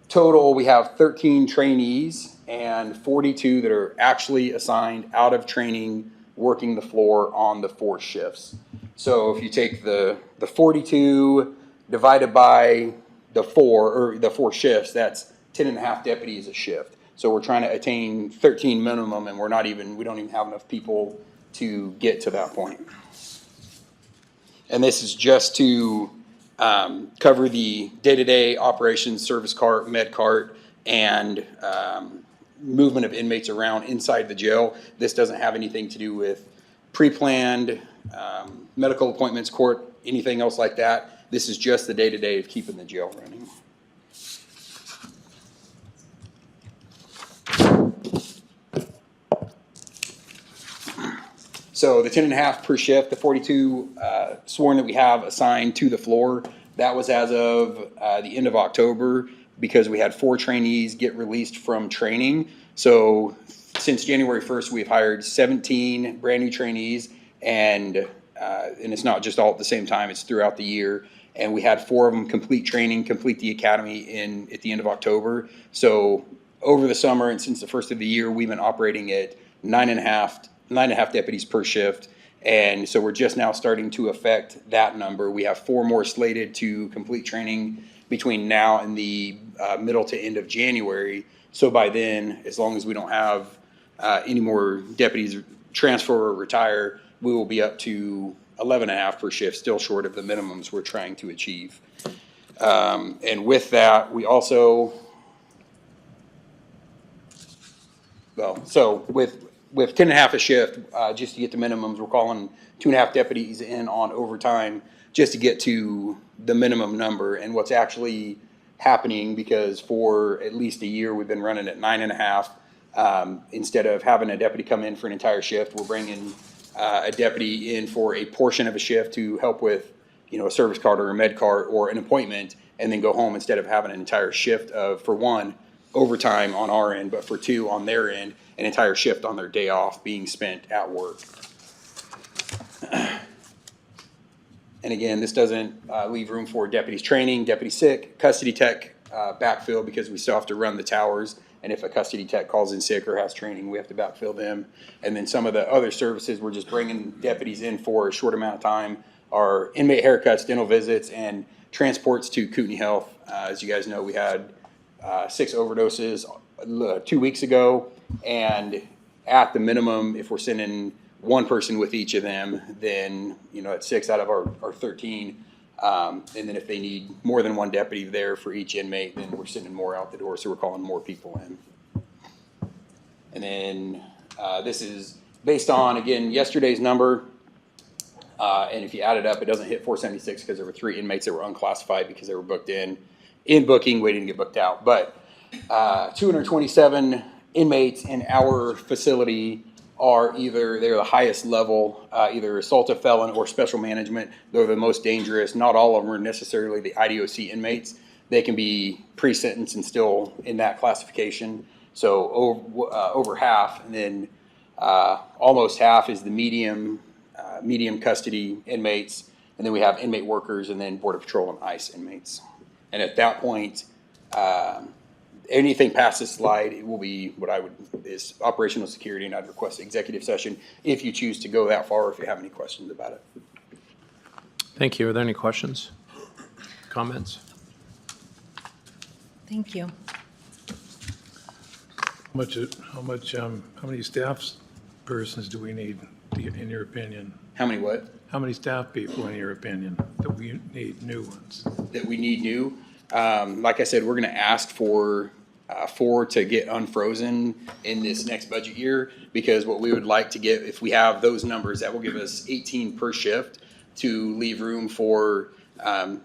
total, we have 13 trainees and 42 that are actually assigned out of training, working the floor on the 4 shifts. So if you take the 42 divided by the 4 shifts, that's 10.5 deputies a shift. So we're trying to attain 13 minimum, and we don't even have enough people to get to that point. And this is just to cover the day-to-day operations, service cart, med cart, and movement of inmates around inside the jail. This doesn't have anything to do with pre-planned medical appointments, court, anything else like that. This is just the day-to-day of keeping the jail running. So the 10.5 per shift, the 42 sworn that we have assigned to the floor, that was as of the end of October, because we had 4 trainees get released from training. So since January 1st, we've hired 17 brand new trainees, and it's not just all at the same time, it's throughout the year. and we had 4 of them complete training, complete the academy at the end of October. So over the summer and since the first of the year, we've been operating at 9.5 deputies per shift. And so we're just now starting to affect that number. We have 4 more slated to complete training between now and the middle to end of January. So by then, as long as we don't have any more deputies transfer or retire, we will be up to 11.5 per shift, still short of the minimums we're trying to achieve. And with that, we also, so with 10.5 a shift, just to get the minimums, we're calling 2.5 deputies in on overtime just to get to the minimum number. And what's actually happening, because for at least a year we've been running at 9.5, instead of having a deputy come in for an entire shift, we're bringing a deputy in for a portion of a shift to help with, a service card or a med card or an appointment, and then go home instead of having an entire shift of, for 1, overtime on our end, but for 2 on their end, an entire shift on their day off being spent at work. And again, this doesn't leave room for deputies training, deputy sick, custody tech backfill, because we still have to run the towers. And if a custody tech calls in sick or has training, we have to backfill them. And then some of the other services, we're just bringing deputies in for a short amount of time, are inmate haircuts, dental visits, and transports to Kootenai Health. As you guys know, we had 6 overdoses 2 weeks ago. And at the minimum, if we're sending 1 person with each of them, then, it's 6 out of our 13. And then if they need more than 1 deputy there for each inmate, then we're sending more out the door, so we're calling more people in. And then this is based on, again, yesterday's number. And if you add it up, it doesn't hit 476 because there were 3 inmates that were unclassified because they were booked in booking, waiting to get booked out. But 227 inmates in our facility are they're the highest level, either assault of felon or special management. They're the most dangerous. Not all of them are necessarily the IDOC inmates. They can be pre-sentenced and still in that classification. So over half, and then almost half is the medium custody inmates. And then we have inmate workers, and then Border Patrol and ICE inmates. And at that point, anything past this slide, it will be is operational security, and I'd request executive session if you choose to go that far, or if you have any questions about it. Thank you. Are there any questions, comments? Thank you. How many staff persons do we need, in your opinion? How many what? How many staff people, in your opinion, that we need, new ones? That we need new? Like I said, we're gonna ask for 4 to get unfrozen in this next budget year, because what we would like to get, if we have those numbers, that will give us 18 per shift to leave room for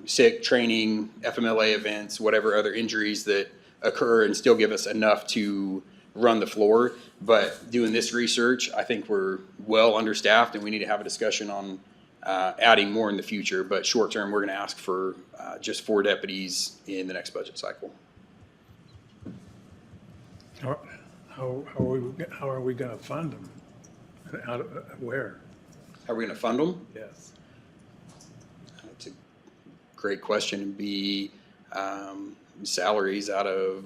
sick, training, FMLA events, whatever other injuries that occur, and still give us enough to run the floor. But doing this research, I think we're well understaffed, and we need to have a discussion on adding more in the future. But short term, we're gonna ask for just 4 deputies in the next budget cycle. How are we gonna fund them? Where? How are we gonna fund them? Yes. That's a great question. It'd be salaries out of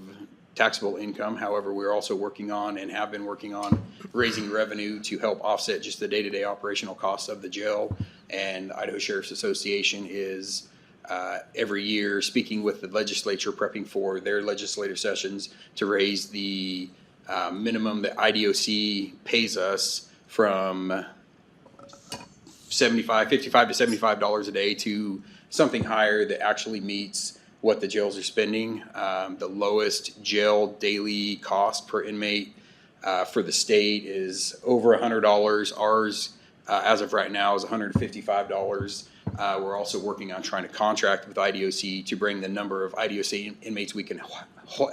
taxable income. However, we're also working on, and have been working on, raising revenue to help offset just the day-to-day operational costs of the jail. And Idaho Sheriff's Association is every year speaking with the legislature, prepping for their legislative sessions to raise the minimum that IDOC pays us from $55 to $75 a day to something higher that actually meets what the jails are spending. The lowest jail daily cost per inmate for the state is over $100. Ours, as of right now, is $155. We're also working on trying to contract with IDOC to bring the number of IDOC inmates we can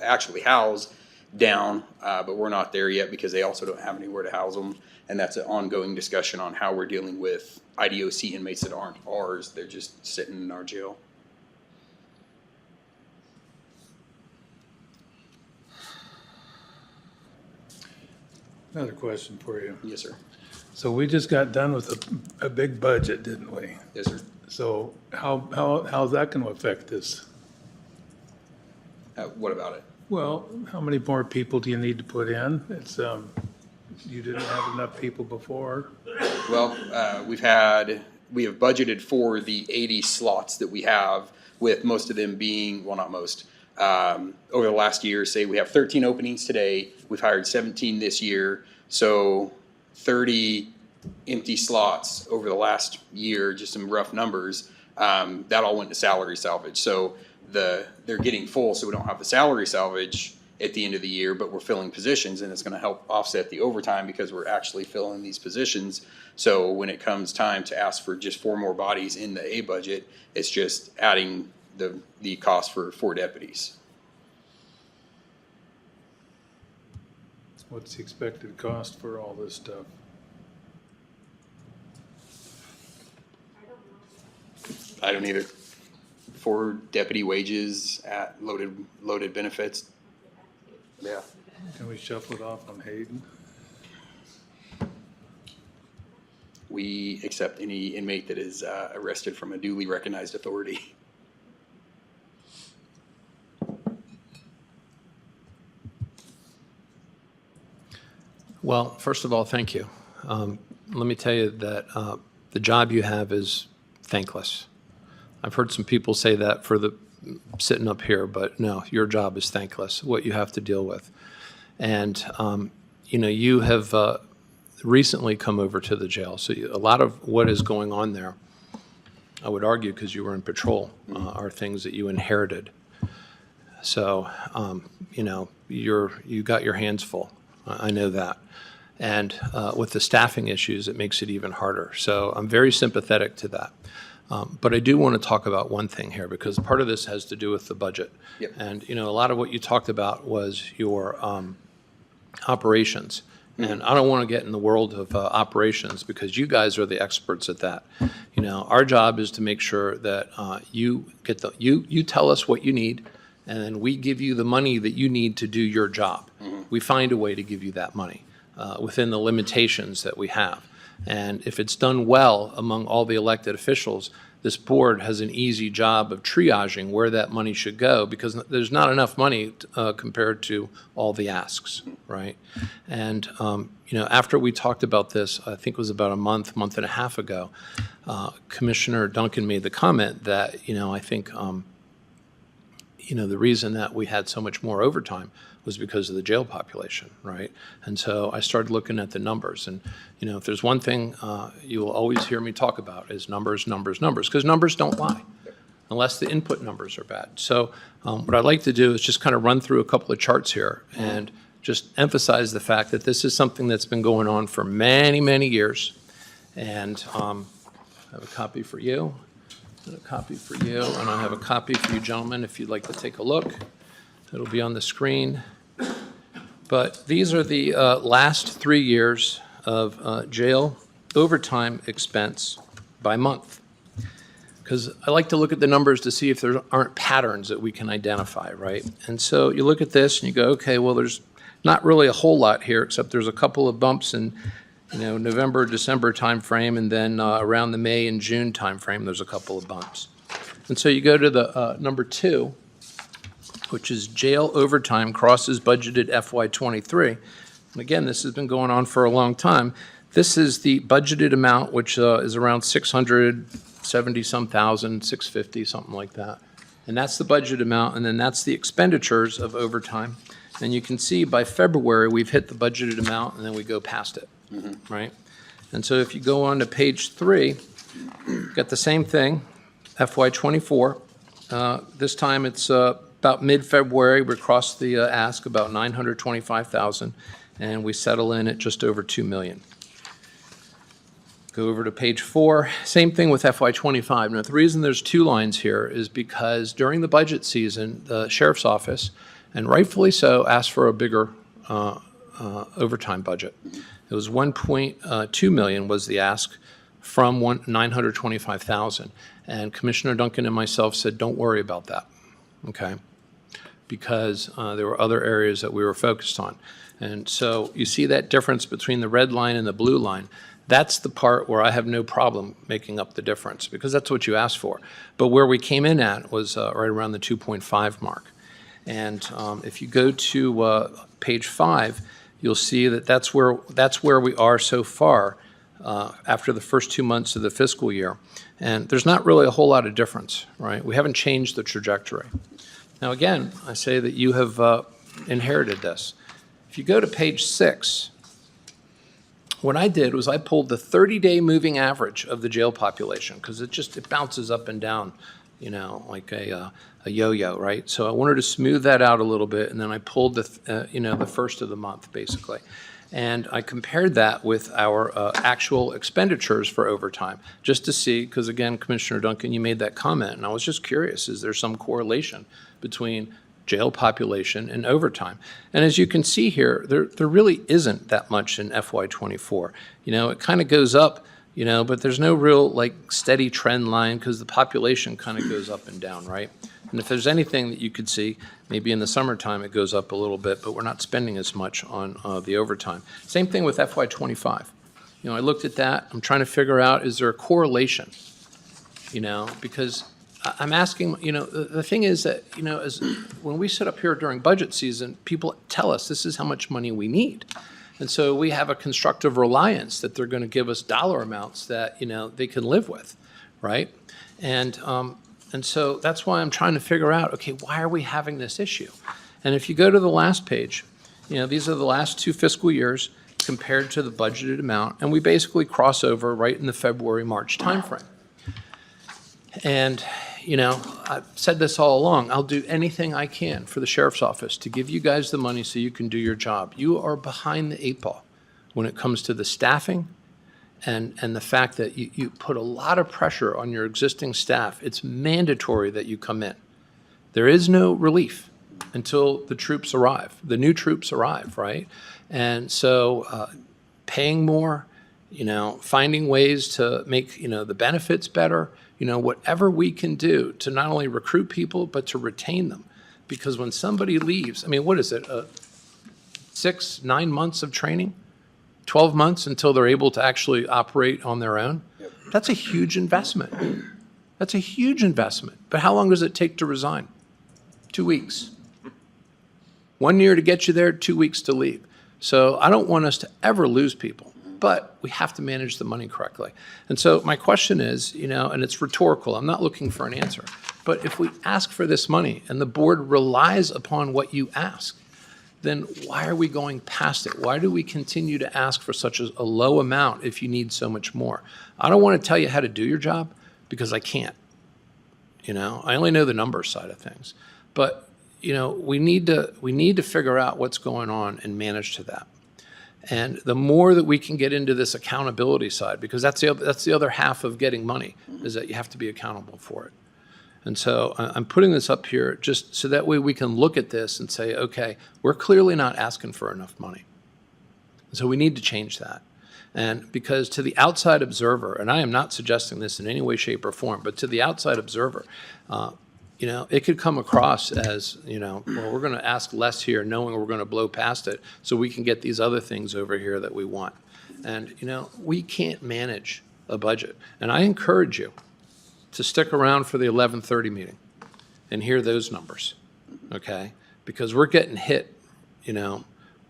actually house down, but we're not there yet because they also don't have anywhere to house them. And that's an ongoing discussion on how we're dealing with IDOC inmates that aren't ours. They're just sitting in our jail. Another question for you. Yes, sir. So we just got done with a big budget, didn't we? Yes, sir. So how's that going to affect this? What about it? Well, how many more people do you need to put in? It's, you didn't have enough people before. Well, we have budgeted for the 80 slots that we have, with most of them being, well, not most. Over the last year, say we have 13 openings today. We've hired 17 this year. So 30 empty slots over the last year, just some rough numbers. That all went to salary salvage. So they're getting full, so we don't have the salary salvage at the end of the year, but we're filling positions, and it's going to help offset the overtime because we're actually filling these positions. So when it comes time to ask for just 4 more bodies in the A budget, it's just adding the cost for 4 deputies. What's the expected cost for all this stuff? I don't either. 4 deputy wages at loaded benefits. Yeah. Can we shuffle it off on Hayden? We accept any inmate that is arrested from a duly recognized authority. Well, first of all, thank you. Let me tell you that the job you have is thankless. I've heard some people say that for the sitting up here, but no, your job is thankless, what you have to deal with. And, you have recently come over to the jail, so a lot of what is going on there, I would argue, because you were in patrol, are things that you inherited. So, you got your hands full. I know that. And with the staffing issues, it makes it even harder. So I'm very sympathetic to that. But I do want to talk about one thing here, because part of this has to do with the budget. Yep. And, a lot of what you talked about was your operations. And I don't want to get in the world of operations, because you guys are the experts at that. Our job is to make sure that you get you tell us what you need, and then we give you the money that you need to do your job. We find a way to give you that money within the limitations that we have. And if it's done well among all the elected officials, this board has an easy job of triaging where that money should go, because there's not enough money compared to all the asks, right? And, after we talked about this, I think it was about a month and a half ago, Commissioner Duncan made the comment that, I think, the reason that we had so much more overtime was because of the jail population, right? And so I started looking at the numbers. And, if there's one thing you will always hear me talk about is numbers, because numbers don't lie unless the input numbers are bad. So what I'd like to do is just kind of run through a couple of charts here and just emphasize the fact that this is something that's been going on for many, many years. And I have a copy for you, and a copy for you, and I have a copy for you gentlemen if you'd like to take a look. It'll be on the screen. But these are the last 3 years of jail overtime expense by month. Because I like to look at the numbers to see if there aren't patterns that we can identify, right? And so you look at this and you go, okay, well, there's not really a whole lot here, except there's a couple of bumps in November, December timeframe, and then around the May and June timeframe, there's a couple of bumps. And so you go to the number 2, which is jail overtime crosses budgeted FY23. And again, this has been going on for a long time. This is the budgeted amount, which is around 670-some thousand, 650, something like that. And that's the budget amount, and then that's the expenditures of overtime. And you can see by February, we've hit the budgeted amount, and then we go past it, right? And so if you go on to page 3, got the same thing, FY24. This time it's about mid-February, we crossed the ask, about 925,000, and we settle in at just over 2 million. Go over to page 4, same thing with FY25. Now, the reason there's 2 lines here is because during the budget season, the sheriff's office, and rightfully so, asked for a bigger overtime budget. It was 1.2 million was the ask from 925,000. And Commissioner Duncan and myself said, don't worry about that, okay? Because there were other areas that we were focused on. And so you see that difference between the red line and the blue line. That's the part where I have no problem making up the difference, because that's what you asked for. But where we came in at was right around the 2.5 mark. And if you go to page 5, you'll see that that's where we are so far after the first 2 months of the fiscal year. And there's not really a whole lot of difference, right? We haven't changed the trajectory. Now, again, I say that you have inherited this. If you go to page 6, what I did was I pulled the 30-day moving average of the jail population, because it bounces up and down, like a yo-yo, right? So I wanted to smooth that out a little bit, and then I pulled the first of the month, basically. And I compared that with our actual expenditures for overtime, just to see, because again, Commissioner Duncan, you made that comment, and I was just curious, is there some correlation between jail population and overtime? And as you can see here, there really isn't that much in FY24. It kind of goes up, but there's no real like steady trend line, because the population kind of goes up and down, right? And if there's anything that you could see, maybe in the summertime it goes up a little bit, but we're not spending as much on the overtime. Same thing with FY25. I looked at that. I'm trying to figure out, is there a correlation? Because I'm asking, the thing is that, as when we sit up here during budget season, people tell us this is how much money we need. And so we have a constructive reliance that they're going to give us dollar amounts that, they can live with, right? And so that's why I'm trying to figure out, okay, why are we having this issue? And if you go to the last page, these are the last 2 fiscal years compared to the budgeted amount, and we basically cross over right in the February-March timeframe. And, I've said this all along, I'll do anything I can for the sheriff's office to give you guys the money so you can do your job. You are behind the 8 ball when it comes to the staffing and the fact that you put a lot of pressure on your existing staff. It's mandatory that you come in. There is no relief until the troops arrive, the new troops arrive, right? And so paying more, finding ways to make, the benefits better, whatever we can do to not only recruit people, but to retain them. Because when somebody leaves, what is it, 6-9 months of training? 12 months until they're able to actually operate on their own? Yep. That's a huge investment. That's a huge investment. But how long does it take to resign? 2 weeks. 1 year to get you there, 2 weeks to leave. So I don't want us to ever lose people. But we have to manage the money correctly. And so my question is, and it's rhetorical, I'm not looking for an answer, but if we ask for this money and the board relies upon what you ask, then why are we going past it? Why do we continue to ask for such a low amount if you need so much more? I don't want to tell you how to do your job, because I can't. I only know the numbers side of things. But, we need to figure out what's going on and manage to that. And the more that we can get into this accountability side, because that's the other half of getting money, is that you have to be accountable for it. And so I'm putting this up here just so that way we can look at this and say, okay, we're clearly not asking for enough money. And so we need to change that. And because to the outside observer, and I am not suggesting this in any way, shape, or form, but to the outside observer, it could come across as, well, we're going to ask less here, knowing we're going to blow past it so we can get these other things over here that we want. And, we can't manage a budget. And I encourage you to stick around for the 11:30 meeting and hear those numbers, okay? Because we're getting hit,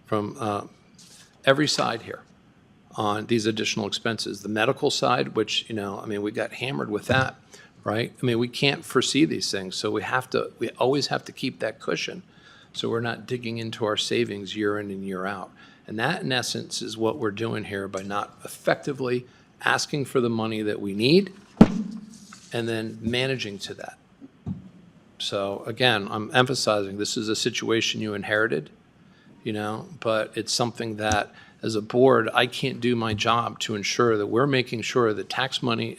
from every side here on these additional expenses. The medical side, which, we got hammered with that. Right? We can't foresee these things, so we always have to keep that cushion so we're not digging into our savings year in and year out. And that, in essence, is what we're doing here by not effectively asking for the money that we need and then managing to that. So again, I'm emphasizing this is a situation you inherited, but it's something that as a board, I can't do my job to ensure that we're making sure that tax money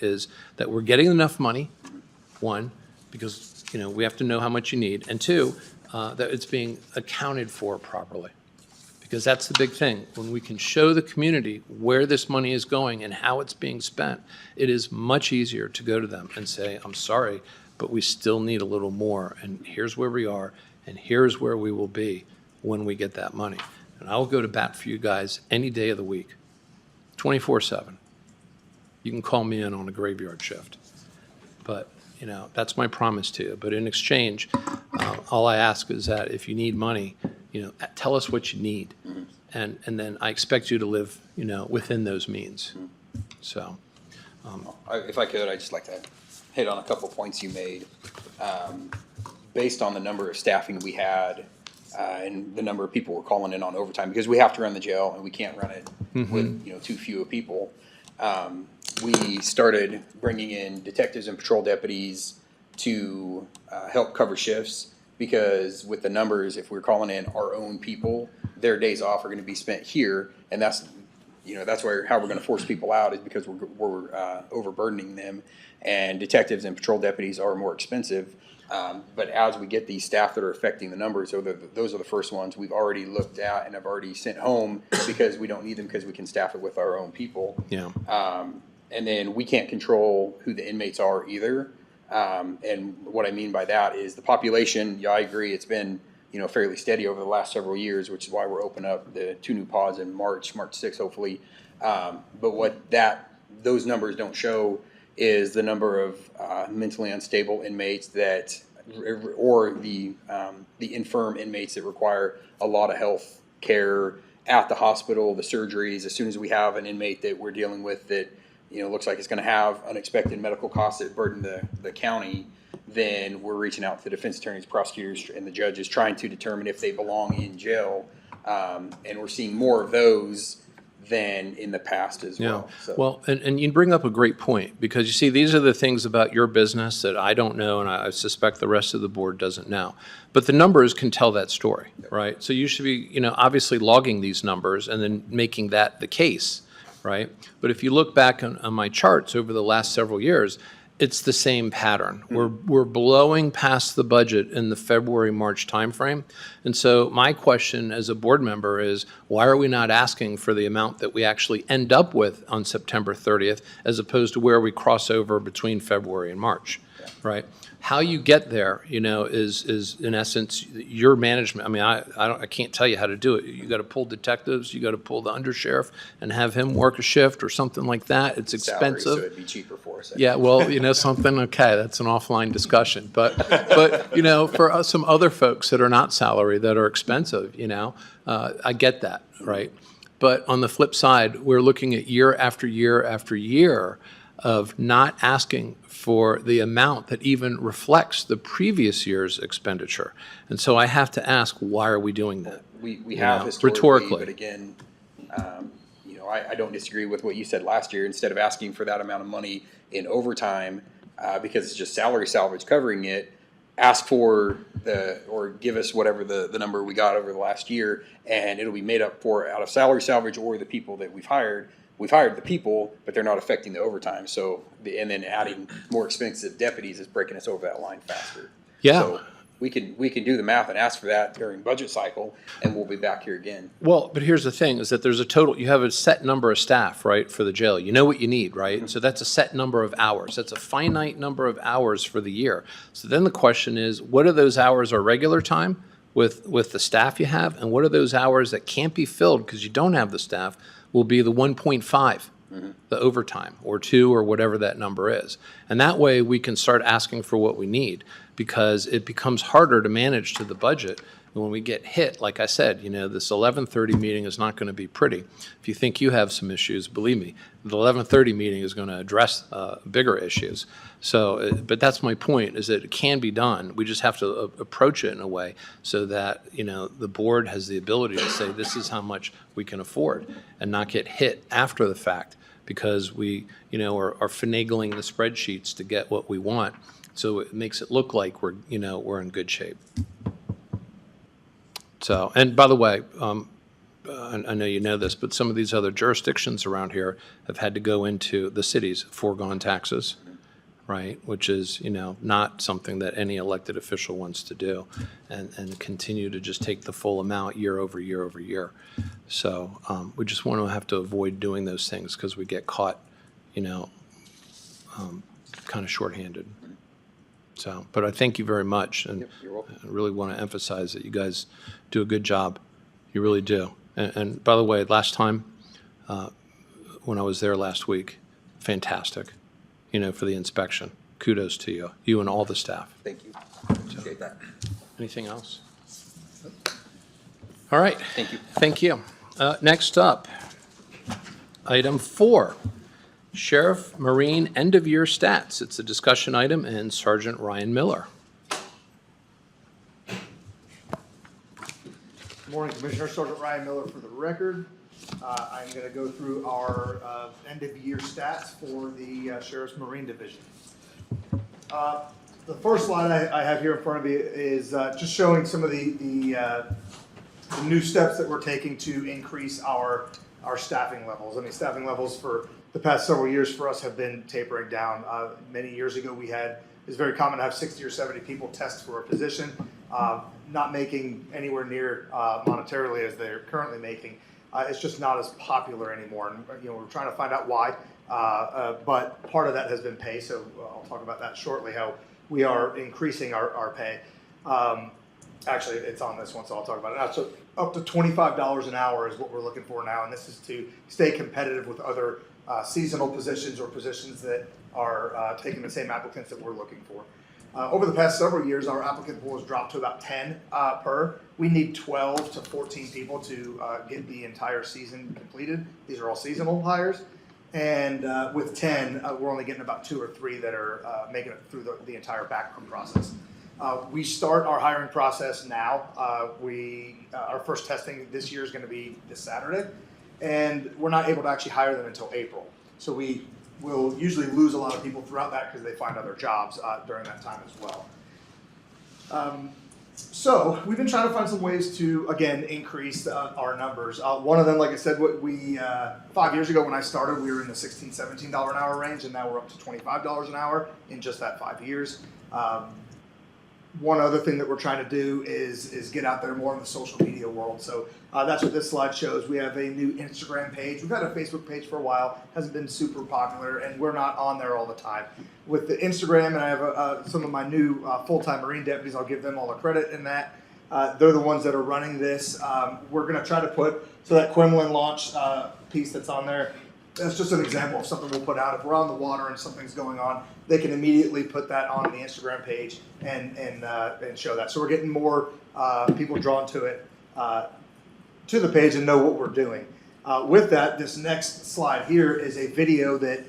that we're getting enough money, one, because, we have to know how much you need, and two, that it's being accounted for properly. Because that's the big thing. When we can show the community where this money is going and how it's being spent, it is much easier to go to them and say, I'm sorry, but we still need a little more, and here's where we are, and here's where we will be when we get that money. And I will go to bat for you guys any day of the week, 24/7. you can call me in on a graveyard shift. But, that's my promise to you. But in exchange, all I ask is that if you need money, tell us what you need. And then I expect you to live, within those means. So, If I could, I'd just like to hit on a couple points you made. Based on the number of staffing we had, and the number of people we're calling in on overtime, because we have to run the jail and we can't run it with, too few people. We started bringing in detectives and patrol deputies to help cover shifts, because with the numbers, if we're calling in our own people, their days off are going to be spent here, and that's how we're going to force people out, is because we're overburdening them, and detectives and patrol deputies are more expensive. But as we get these staff that are affecting the numbers, those are the first ones we've already looked at and have already sent home, because we don't need them, because we can staff it with our own people. yeah. And then we can't control who the inmates are either. And what I mean by that is the population, yeah, I agree, it's been, fairly steady over the last several years, which is why we're opening up the 2 new pods in March 6th, hopefully. But what those numbers don't show is the number of mentally unstable inmates or the infirm inmates that require a lot of health care at the hospital, the surgeries. As soon as we have an inmate that we're dealing with that looks like it's going to have unexpected medical costs that burden the county, then we're reaching out to the defense attorneys, prosecutors, and the judges, trying to determine if they belong in jail. And we're seeing more of those than in the past as well. So. Well, and you bring up a great point, because you see, these are the things about your business that I don't know, and I suspect the rest of the board doesn't know. But the numbers can tell that story, right? So you should be, obviously logging these numbers and then making that the case, right? But if you look back on my charts over the last several years, it's the same pattern. We're blowing past the budget in the February-March timeframe. And so my question as a board member is, why are we not asking for the amount that we actually end up with on September 30th, as opposed to where we cross over between February and March, right? How you get there, is in essence your management. I mean, I can't tell you how to do it. You got to pull detectives, you got to pull the undersheriff and have him work a shift or something like that. It's expensive. Salary, so it'd be cheaper for us. Yeah, well, something, okay, that's an offline discussion. But for us, some other folks that are not salary, that are expensive, I get that, right? But on the flip side, we're looking at year after year after year of not asking for the amount that even reflects the previous year's expenditure. And so I have to ask, why are we doing that? We have historically, rhetorically. but again, I don't disagree with what you said last year. Instead of asking for that amount of money in overtime, because it's just salary salvage covering it, ask for or give us whatever the number we got over the last year, and it'll be made up for out of salary salvage or the people that we've hired. We've hired the people, but they're not affecting the overtime. So, and then adding more expensive deputies is breaking us over that line faster. Yeah. So we can do the math and ask for that during budget cycle, and we'll be back here again. Well, but here's the thing, is that there's you have a set number of staff, right, for the jail. You know what you need, right? So that's a set number of hours. That's a finite number of hours for the year. So then the question is, what are those hours are regular time with the staff you have, and what are those hours that can't be filled because you don't have the staff, will be the 1.5, the overtime, or 2, or whatever that number is. And that way we can start asking for what we need, because it becomes harder to manage to the budget. And when we get hit, like I said, this 11:30 meeting is not going to be pretty. If you think you have some issues, believe me, the 11:30 meeting is going to address bigger issues. So, but that's my point, is that it can be done. We just have to approach it in a way so that, the board has the ability to say, this is how much we can afford, and not get hit after the fact because we, are finagling the spreadsheets to get what we want. So it makes it look like we're in good shape. So, and by the way, I know you know this, but some of these other jurisdictions around here have had to go into the city's foregone taxes, right? Which is, not something that any elected official wants to do, and continue to just take the full amount year over year over year. So we just want to have to avoid doing those things, because we get caught, kind of shorthanded. So, but I thank you very much, and You're welcome. I really want to emphasize that you guys do a good job. You really do. And by the way, last time, when I was there last week, fantastic, for the inspection. Kudos to you, you and all the staff. Thank you. Appreciate that. Anything else? All right. Thank you. Thank you. Next up, item 4, Sheriff Marine end-of-year stats. It's a discussion item, and Sergeant Ryan Miller. Good morning, Commissioner. Sergeant Ryan Miller for the record. I'm going to go through our end-of-year stats for the Sheriff's Marine Division. The first slide I have here in front of you is just showing some of the new steps that we're taking to increase our staffing levels. I mean, staffing levels for the past several years for us have been tapering down. Many years ago, it's very common to have 60 or 70 people test for a position, not making anywhere near monetarily as they're currently making. It's just not as popular anymore, and we're trying to find out why. But part of that has been pay, so I'll talk about that shortly. How we are increasing our pay. Actually, it's on this one, so I'll talk about it now. So up to $25 an hour is what we're looking for now, and this is to stay competitive with other seasonal positions or positions that are taking the same applicants that we're looking for. Over the past several years, our applicant pool has dropped to about 10 per. We need 12 to 14 people to get the entire season completed. These are all seasonal hires. And with 10, we're only getting about 2 or 3 that are making it through the entire background process. We start our hiring process now. Our first testing this year is going to be this Saturday, and we're not able to actually hire them until April. So we will usually lose a lot of people throughout that because they find other jobs during that time as well. So we've been trying to find some ways to, again, increase our numbers. One of them, like I said, 5 years ago when I started, we were in the $16, $17 an hour range, and now we're up to $25 an hour in just that 5 years. One other thing that we're trying to do is get out there more in the social media world. So that's what this slide shows. We have a new Instagram page. We've had a Facebook page for a while. Hasn't been super popular, and we're not on there all the time. With the Instagram, and I have some of my new full-time Marine deputies. I'll give them all the credit in that. They're the ones that are running this. We're going to try to put, so that Quinlan launch piece that's on there, that's just an example of something we'll put out. If we're on the water and something's going on, they can immediately put that on the Instagram page and show that. So we're getting more people drawn to it, to the page, and know what we're doing. With that, this next slide here is a video that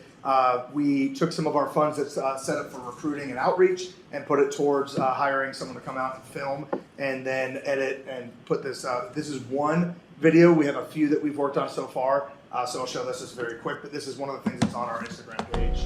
we took some of our funds that's set up for recruiting and outreach and put it towards hiring someone to come out and film and then edit and put this. This is one video. We have a few that we've worked on so far. So I'll show this is very quick, but this is one of the things that's on our Instagram page.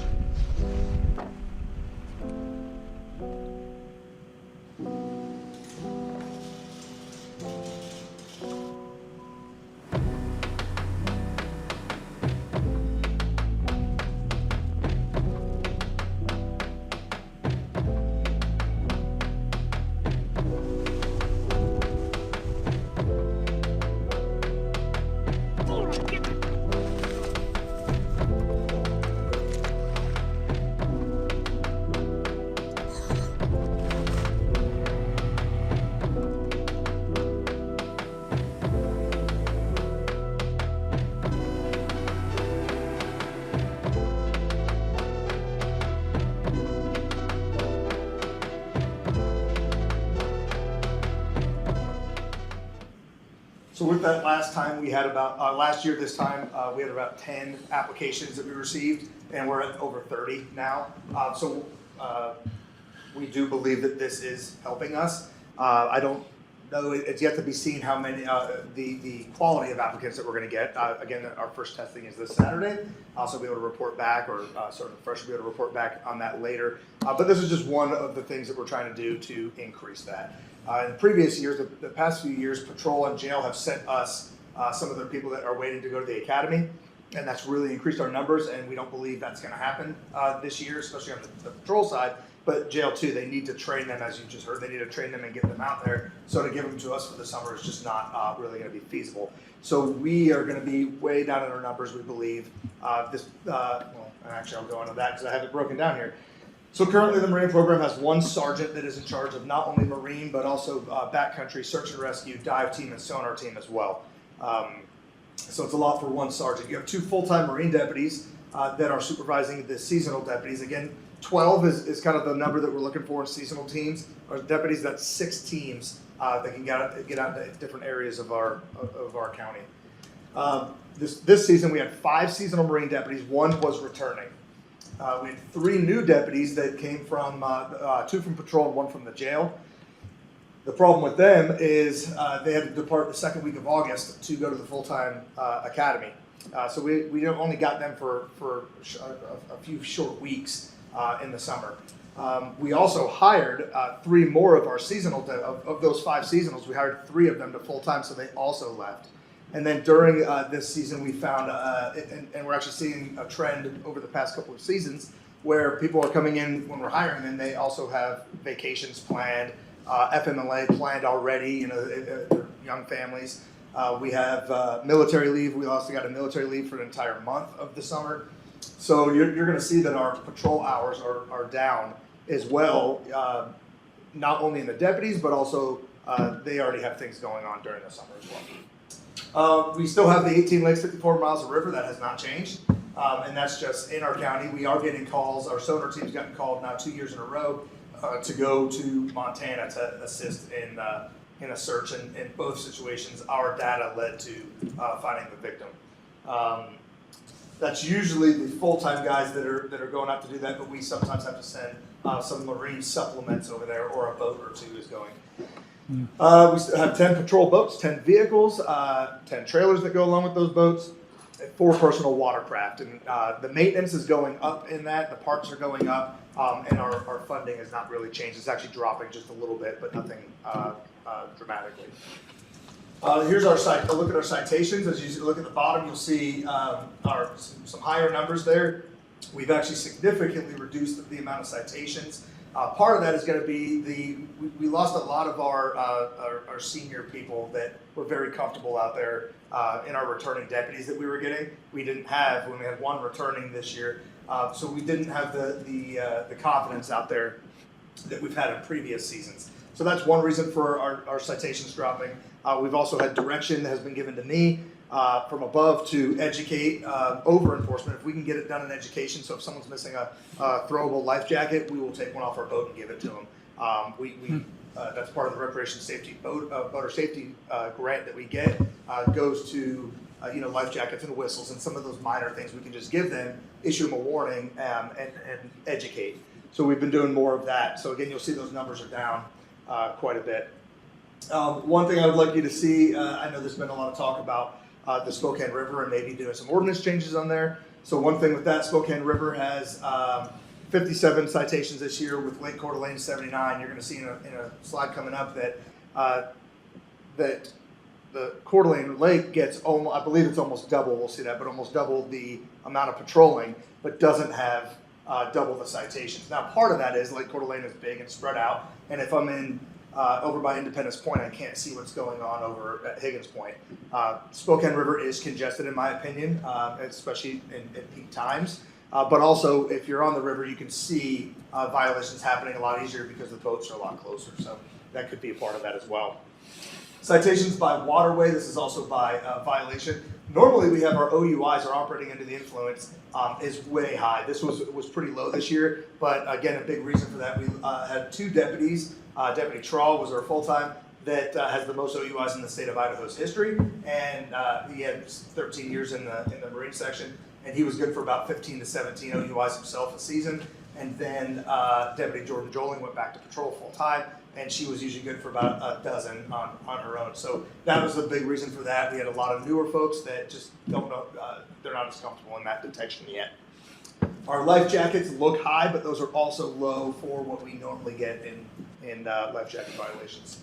So with that, last year this time, we had about 10 applications that we received, and we're at over 30 now. So we do believe that this is helping us. I don't know, it's yet to be seen how many, the quality of applicants that we're going to get. Again, our first testing is this Saturday. I'll also be able to report back, or sort of fresh will be able to report back on that later. But this is just one of the things that we're trying to do to increase that. In previous years, the past few years, patrol and jail have sent us some of the people that are waiting to go to the academy, and that's really increased our numbers, and we don't believe that's going to happen this year, especially on the patrol side. But jail too, they need to train them, as you just heard. They need to train them and get them out there. So to give them to us for the summer is just not really going to be feasible. So we are going to be way down in our numbers, we believe. Actually, I'll go into that because I have it broken down here. So currently the Marine program has one sergeant that is in charge of not only Marine, but also backcountry, search and rescue, dive team, and sonar team as well. So it's a lot for one sergeant. You have 2 full-time Marine deputies, that are supervising the seasonal deputies. Again, 12 is kind of the number that we're looking for in seasonal teams, or deputies. That's 6 teams that can get out to different areas of our county. This season, we had 5 seasonal Marine deputies. 1 was returning. We had 3 new deputies that came from 2 from patrol and 1 from the jail. The problem with them is they had to depart the second week of August to go to the full-time academy. So we only got them for a few short weeks in the summer. We also hired 3 more of our seasonal, of those 5 seasonals, we hired 3 of them to full-time, so they also left. And then during this season, we found, and we're actually seeing a trend over the past couple of seasons, where people are coming in when we're hiring them, they also have vacations planned, FMLA planned already, they're young families. We have military leave. We also got a military leave for an entire month of the summer. So you're going to see that our patrol hours are down as well, not only in the deputies, but also they already have things going on during the summer as well. We still have the 18 lakes, 54 miles of river. That has not changed. And that's just in our county. We are getting calls. Our sonar team's gotten called now 2 years in a row to go to Montana to assist in a search. And in both situations, our data led to finding the victim. That's usually the full-time guys that are going out to do that, but we sometimes have to send some marine supplements over there, or a boat or 2 is going. We still have 10 patrol boats, 10 vehicles, 10 trailers that go along with those boats, 4 personal watercraft. And the maintenance is going up in that, the parts are going up, and our funding has not really changed. It's actually dropping just a little bit, but nothing dramatically. Here's our a look at our citations. As you look at the bottom, you'll see some higher numbers there. We've actually significantly reduced the amount of citations. Part of that is going to be we lost a lot of our senior people that were very comfortable out there in our returning deputies that we were getting. We didn't have when we had 1 returning this year, so we didn't have the confidence out there that we've had in previous seasons. So that's one reason for our citations dropping. We've also had direction that has been given to me from above to educate over enforcement. If we can get it done in education, so if someone's missing a throwable life jacket, we will take one off our boat and give it to them. That's part of the recreation safety boater safety grant that we get. Goes to life jackets and whistles and some of those minor things we can just give them, issue them a warning, and educate. So we've been doing more of that. So again, you'll see those numbers are down quite a bit. One thing I would like you to see, I know there's been a lot of talk about the Spokane River and maybe doing some ordinance changes on there. So one thing with that, Spokane River has 57 citations this year, with Lake Coeur d'Alene 79. You're going to see in a slide coming up that that the Coeur d'Alene Lake gets almost, I believe it's almost double. We'll see that, but almost double the amount of patrolling, but doesn't have double the citations. Now, part of that is Lake Coeur d'Alene is big and spread out, and if I'm in over by Independence Point, I can't see what's going on over at Higgins Point. Spokane River is congested, in my opinion, especially in peak times. But also, if you're on the river, you can see violations happening a lot easier because the boats are a lot closer. So that could be a part of that as well. Citations by waterway. This is also by violation. Normally, we have our OUIs, our operating under the influence, is way high. This was pretty low this year, but again, a big reason for that. We had 2 deputies. Deputy Trawl was our full-time that has the most OUIs in the state of Idaho's history, and he had 13 years in the Marine section, and he was good for about 15 to 17 OUIs himself a season. And then Deputy Jordan Joling went back to patrol full-time, and she was usually good for about a dozen on her own. So that was a big reason for that. We had a lot of newer folks that just don't know, they're not as comfortable in that detection yet. Our life jackets look high, but those are also low for what we normally get in life jacket violations.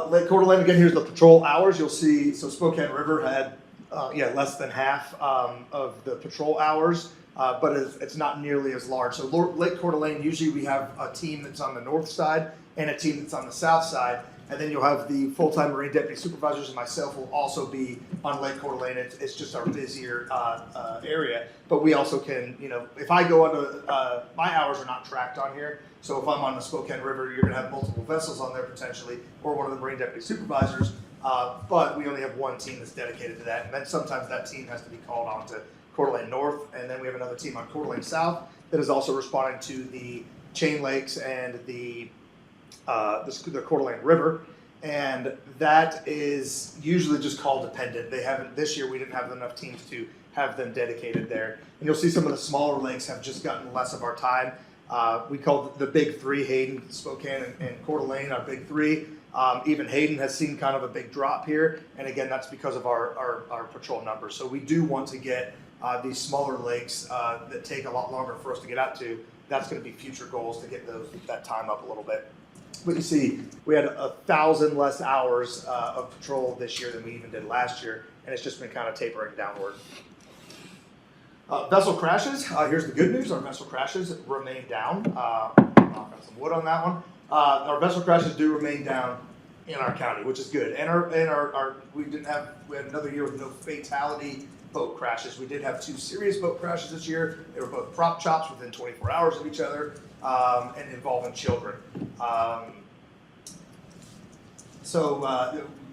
Lake Coeur d'Alene, again, here's the patrol hours. You'll see, so Spokane River had less than half of the patrol hours, but it's not nearly as large. So Lake Coeur d'Alene, usually we have a team that's on the north side and a team that's on the south side. And then you'll have the full-time Marine deputy supervisors, and myself will also be on Lake Coeur d'Alene. It's just our busier area. But we also can, if I go onto, my hours are not tracked on here. So if I'm on the Spokane River, you're going to have multiple vessels on there potentially, or one of the Marine deputy supervisors But we only have one team that's dedicated to that. And then sometimes that team has to be called on to Coeur d'Alene North. And then we have another team on Coeur d'Alene South that is also responding to the chain lakes and the Coeur d'Alene River. And that is usually just call dependent. They haven't, this year we didn't have enough teams to have them dedicated there. And you'll see some of the smaller lakes have just gotten less of our time. We call the big three, Hayden, Spokane, and Coeur d'Alene, our big three. Even Hayden has seen kind of a big drop here. And again, that's because of our patrol numbers. So we do want to get these smaller lakes that take a lot longer for us to get out to. That's going to be future goals to get that time up a little bit. But you see, we had 1,000 less hours of patrol this year than we even did last year, and it's just been kind of tapering downward. Vessel crashes. Here's the good news: our vessel crashes remain down. Knock on some wood on that one. Our vessel crashes do remain down in our county, which is good. And we had another year with no fatality boat crashes. We did have 2 serious boat crashes this year. They were both prop chops within 24 hours of each other. And involving children.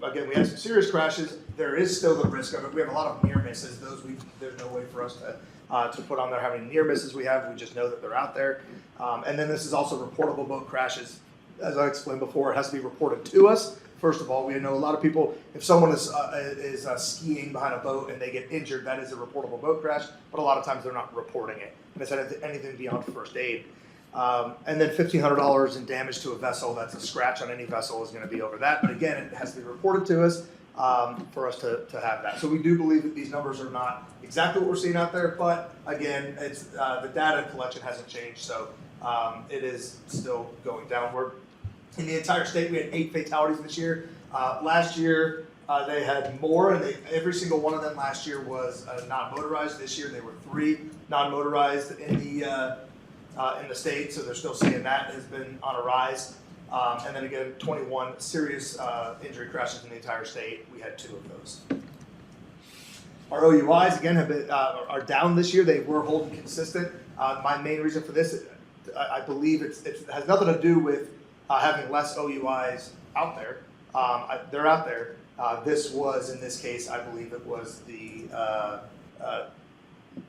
Again, we had some serious crashes. There is still the risk of it. We have a lot of near misses. There's no way for us to put on there how many near misses we have. We just know that they're out there. And then this is also reportable boat crashes. As I explained before, it has to be reported to us. First of all, we know a lot of people, if someone is skiing behind a boat and they get injured, that is a reportable boat crash. But a lot of times they're not reporting it. And it's anything beyond first aid. And then $1,500 in damage to a vessel. That's a scratch on any vessel is going to be over that. But again, it has to be reported to us for us to have that. So we do believe that these numbers are not exactly what we're seeing out there. But again, it's the data collection hasn't changed, so it is still going downward. In the entire state, we had 8 fatalities this year. Last year, they had more, and every single one of them last year was non-motorized. This year, they were 3 non-motorized in the state, so they're still seeing that has been on a rise. And then again, 21 serious injury crashes in the entire state. We had 2 of those. Our OUIs again are down this year. They were holding consistent. My main reason for this, I believe it has nothing to do with having less OUIs out there. They're out there. This was, in this case, I believe it was the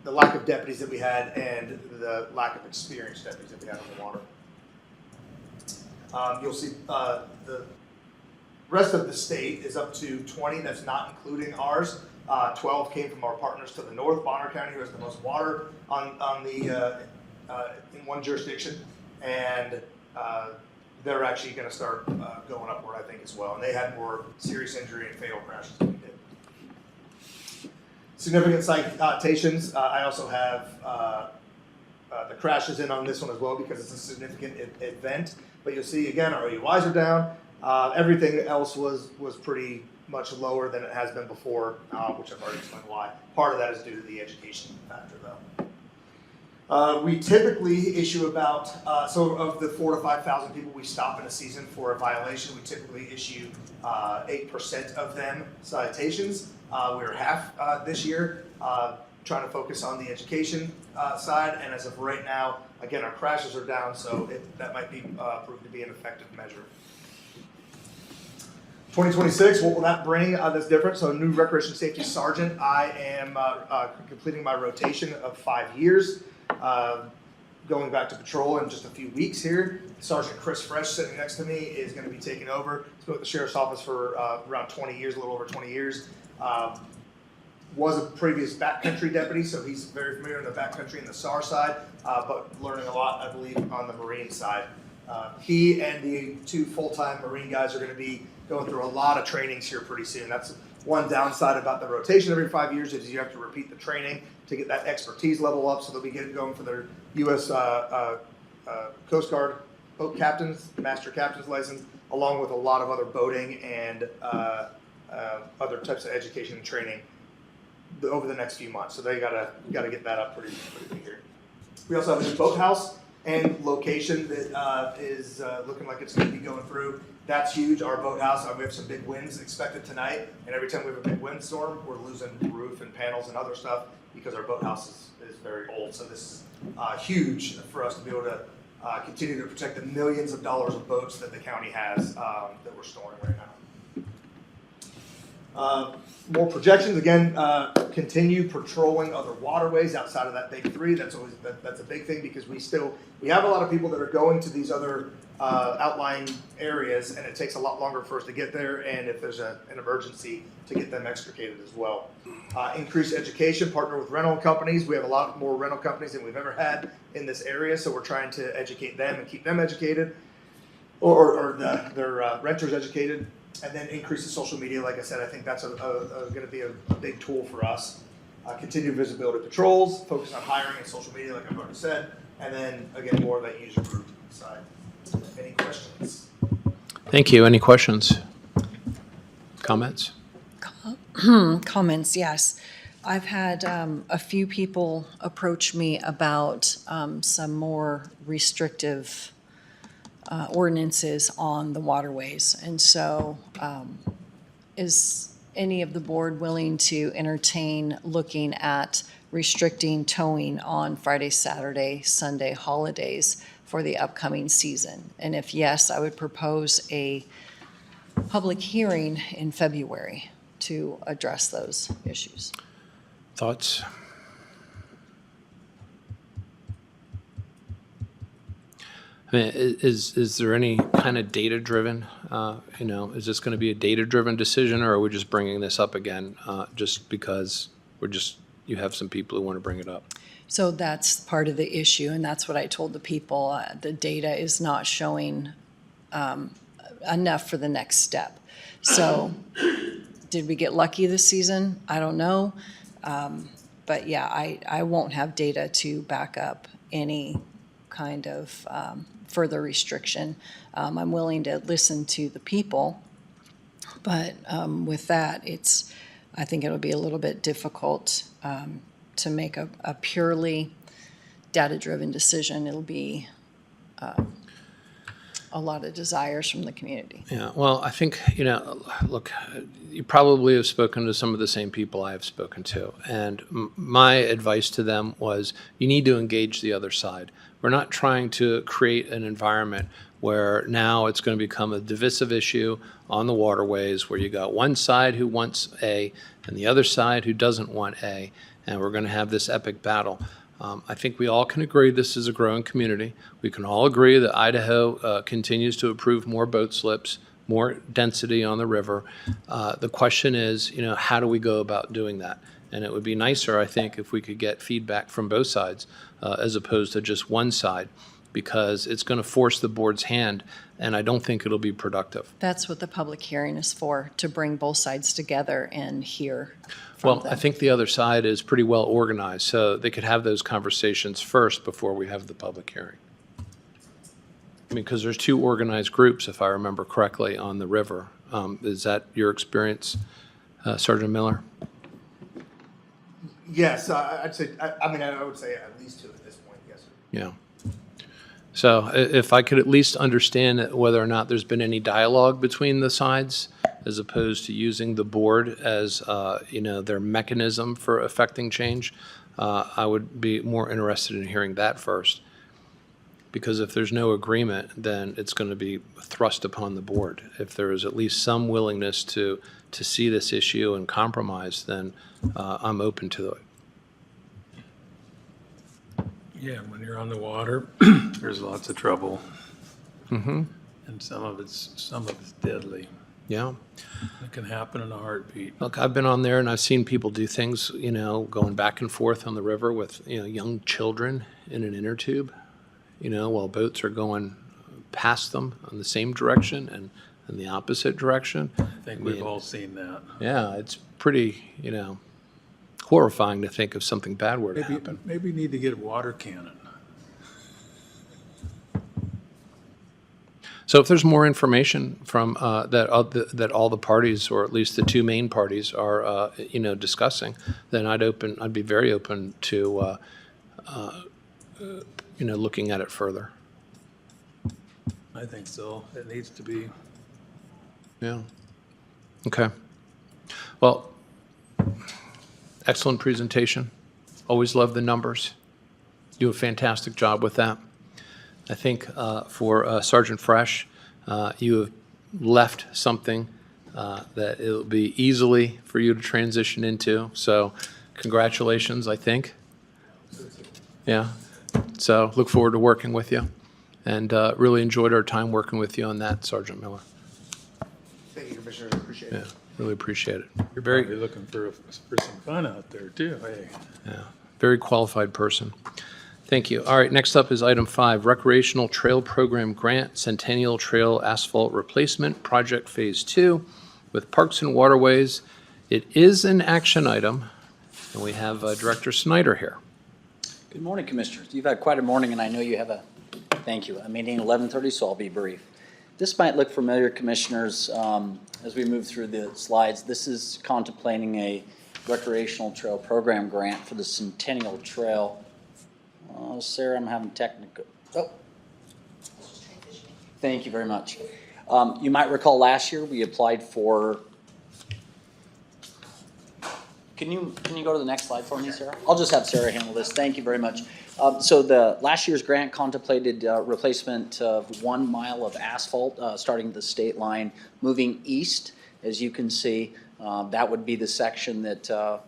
lack of deputies that we had and the lack of experienced deputies that we had on the water. You'll see the rest of the state is up to 20. That's not including ours. 12 came from our partners to the north, Bonner County, who has the most water in one jurisdiction, and they're actually going to start going upward, I think, as well. And they had more serious injury and fatal crashes than we did. Significant citations. I also have the crashes in on this one as well because it's a significant event. But you'll see, again, our OUIs are down. Everything else was pretty much lower than it has been before, which I've already explained why. Part of that is due to the education factor, though. We typically issue about, so of the 4,000 to 5,000 people we stop in a season for a violation, we typically issue 8% of them citations. We were half this year, trying to focus on the education side, and as of right now, again, our crashes are down, so that might be proved to be an effective measure. 2026, what will that bring that's different? So a new recreation safety sergeant. I am completing my rotation of 5 years, going back to patrol in just a few weeks here. Sergeant Chris Fresh, sitting next to me, is going to be taking over. He's been with the Sheriff's Office for around 20 years, a little over 20 years. Was a previous backcountry deputy, so he's very familiar in the backcountry and the SAR side, but learning a lot, I believe, on the Marine side. He and the 2 full-time Marine guys are going to be going through a lot of trainings here pretty soon. That's one downside about the rotation every 5 years is you have to repeat the training to get that expertise level up so that we get it going for their U.S. Coast Guard boat captains, master captain's license, along with a lot of other boating and other types of education and training over the next few months. So they gotta get that up pretty big here. We also have a new boathouse and location that is looking like it's going to be going through. That's huge. Our boathouse, we have some big winds expected tonight, and every time we have a big windstorm, we're losing roof and panels and other stuff because our boathouse is very old. So this is huge for us to be able to continue to protect the millions of dollars of boats that the county has that we're storing right now. More projections, again, continue patrolling other waterways outside of that big three. That's always, that's a big thing because we have a lot of people that are going to these other outlying areas, and it takes a lot longer for us to get there, and if there's an emergency, to get them extricated as well. Increase education, partner with rental companies. We have a lot more rental companies than we've ever had in this area, so we're trying to educate them and keep them educated, or their renters educated. And then increase the social media. Like I said, I think that's going to be a big tool for us. Continue visibility patrols, focus on hiring and social media, like I've already said. And then, again, more of that user group side. Any questions? Thank you. Any questions? Comments? Comments, yes. I've had a few people approach me about some more restrictive ordinances on the waterways. And so is any of the board willing to entertain looking at restricting towing on Friday, Saturday, Sunday holidays for the upcoming season? And if yes, I would propose a public hearing in February to address those issues. Thoughts? I mean, is there any kind of data-driven, is this going to be a data-driven decision, or are we just bringing this up again just because you have some people who want to bring it up? So that's part of the issue, and that's what I told the people. The data is not showing enough for the next step. So did we get lucky this season? I don't know. But yeah, I won't have data to back up any kind of further restriction. I'm willing to listen to the people, but with that, I think it'll be a little bit difficult to make a purely data-driven decision. It'll be a lot of desires from the community. Yeah, well, I think, look, you probably have spoken to some of the same people I have spoken to. And my advice to them was, you need to engage the other side. We're not trying to create an environment where now it's going to become a divisive issue on the waterways where you got one side who wants A and the other side who doesn't want A, and we're going to have this epic battle. I think we all can agree this is a growing community. We can all agree that Idaho continues to approve more boat slips, more density on the river. The question is, how do we go about doing that? And it would be nicer, I think, if we could get feedback from both sides as opposed to just one side, because it's going to force the board's hand, and I don't think it'll be productive. That's what the public hearing is for, to bring both sides together and hear from Well, them. I think the other side is pretty well organized, so they could have those conversations first before we have the public hearing. I mean, because there's two organized groups, if I remember correctly, on the river. Is that your experience, Sergeant Miller? Yes, I'd say, I would say at least two at this point, yes, sir. Yeah. So if I could at least understand whether or not there's been any dialogue between the sides, as opposed to using the board as, their mechanism for affecting change, I would be more interested in hearing that first. Because if there's no agreement, then it's going to be thrust upon the board. If there is at least some willingness to see this issue and compromise, then I'm open to it. Yeah, when you're on the water, there's lots of trouble. Mm-hmm. And some of it's deadly. Yeah. It can happen in a heartbeat. Look, I've been on there and I've seen people do things, going back and forth on the river with, young children in an inner tube, while boats are going past them in the same direction and in the opposite direction. I think we've all seen that. Yeah, it's pretty, horrifying to think if something bad were to happen. Maybe you need to get a water cannon. So if there's more information from that all the parties, or at least the two main parties, are discussing, then I'd be very open to looking at it further. I think so. It needs to be. Yeah. Okay. Well, excellent presentation. Always love the numbers. Do a fantastic job with that. I think for Sergeant Fresh, you have left something that it'll be easily for you to transition into. So congratulations, I think. Yeah. So look forward to working with you, and really enjoyed our time working with you on that, Sergeant Miller. Thank you, Commissioners. I appreciate it. Yeah, really appreciate it. You're Probably very, looking for some fun out there too, hey. yeah, very qualified person. Thank you. All right, next up is item 5, Recreational Trail Program Grant, Centennial Trail Asphalt Replacement, Project Phase 2 with Parks and Waterways. It is an action item, and we have Director Snyder here. Good morning, Commissioners. You've had quite a morning, and I know you have a meeting at 11:30, so I'll be brief. This might look familiar, Commissioners, as we move through the slides. This is contemplating a recreational trail program grant for the Centennial Trail. Oh, Sarah, I'm having technical. Oh. Thank you very much. You might recall last year we applied for. Can you go to the next slide for me, Sarah? I'll just have Sarah handle this. Thank you very much. So the last year's grant contemplated replacement of 1 mile of asphalt starting at the state line, moving east. As you can see, that would be the section that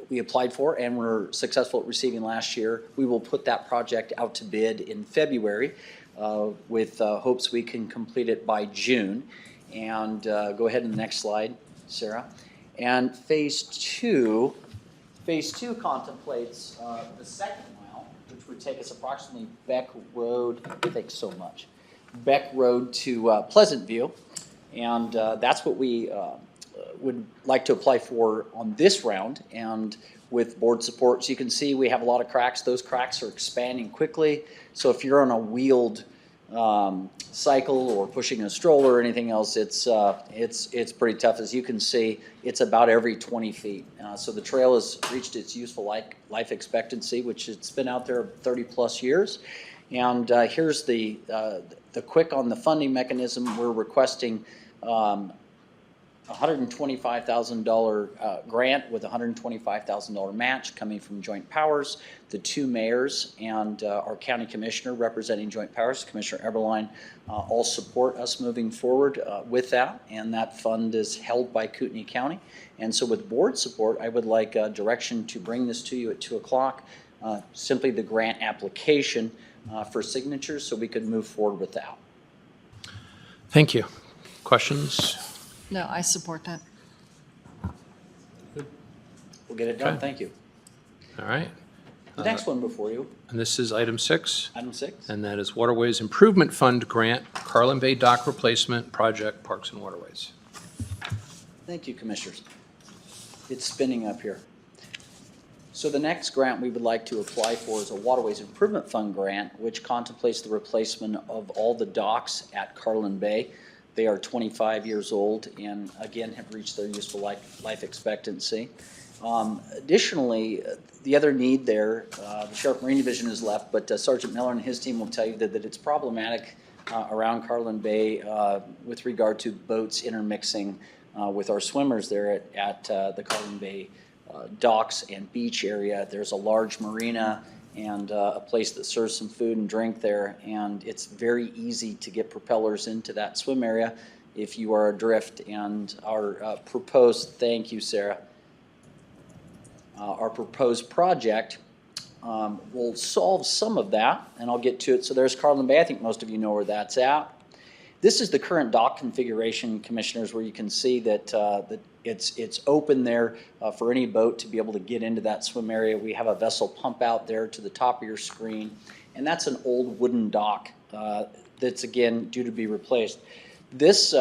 we applied for and were successful at receiving last year. We will put that project out to bid in February with hopes we can complete it by June. And go ahead to the next slide, Sarah. And phase two contemplates the second mile, which would take us approximately Beck Road, thanks so much, Beck Road to Pleasant View. And that's what we would like to apply for on this round, and with board support. So you can see we have a lot of cracks. Those cracks are expanding quickly. So if you're on a wheeled cycle or pushing a stroller or anything else, it's pretty tough. As you can see, it's about every 20 feet. So the trail has reached its useful life expectancy, which it's been out there 30 plus years. And here's the quick on the funding mechanism. We're requesting $125,000 grant with $125,000 match coming from Joint Powers. The 2 mayors and our county commissioner representing Joint Powers, Commissioner Eberline, all support us moving forward with that, and that fund is held by Kootenai County. And so with board support, I would like direction to bring this to you at 2 o'clock, simply the grant application for signatures so we could move forward with that. Thank you. Questions? No, I support that. We'll get it done. Okay. Thank you. All right. The next one before you, And this is item 6. item 6. And that is Waterways Improvement Fund Grant, Carlin Bay Dock Replacement Project, Parks and Waterways. Thank you, Commissioners. It's spinning up here. So the next grant we would like to apply for is a Waterways Improvement Fund grant, which contemplates the replacement of all the docks at Carlin Bay. They are 25 years old and, again, have reached their useful life expectancy. Additionally, the other need there, the Sheriff Marine Division is left, but Sergeant Miller and his team will tell you that it's problematic around Carlin Bay with regard to boats intermixing with our swimmers there at the Carlin Bay docks and beach area. There's a large marina and a place that serves some food and drink there, and it's very easy to get propellers into that swim area if you are adrift. And our proposed, thank you, Sarah, our proposed project will solve some of that, and I'll get to it. So there's Carlin Bay. I think most of you know where that's at. This is the current dock configuration, Commissioners, where you can see that it's open there for any boat to be able to get into that swim area. We have a vessel pump out there to the top of your screen, and that's an old wooden dock that's, again, due to be replaced. This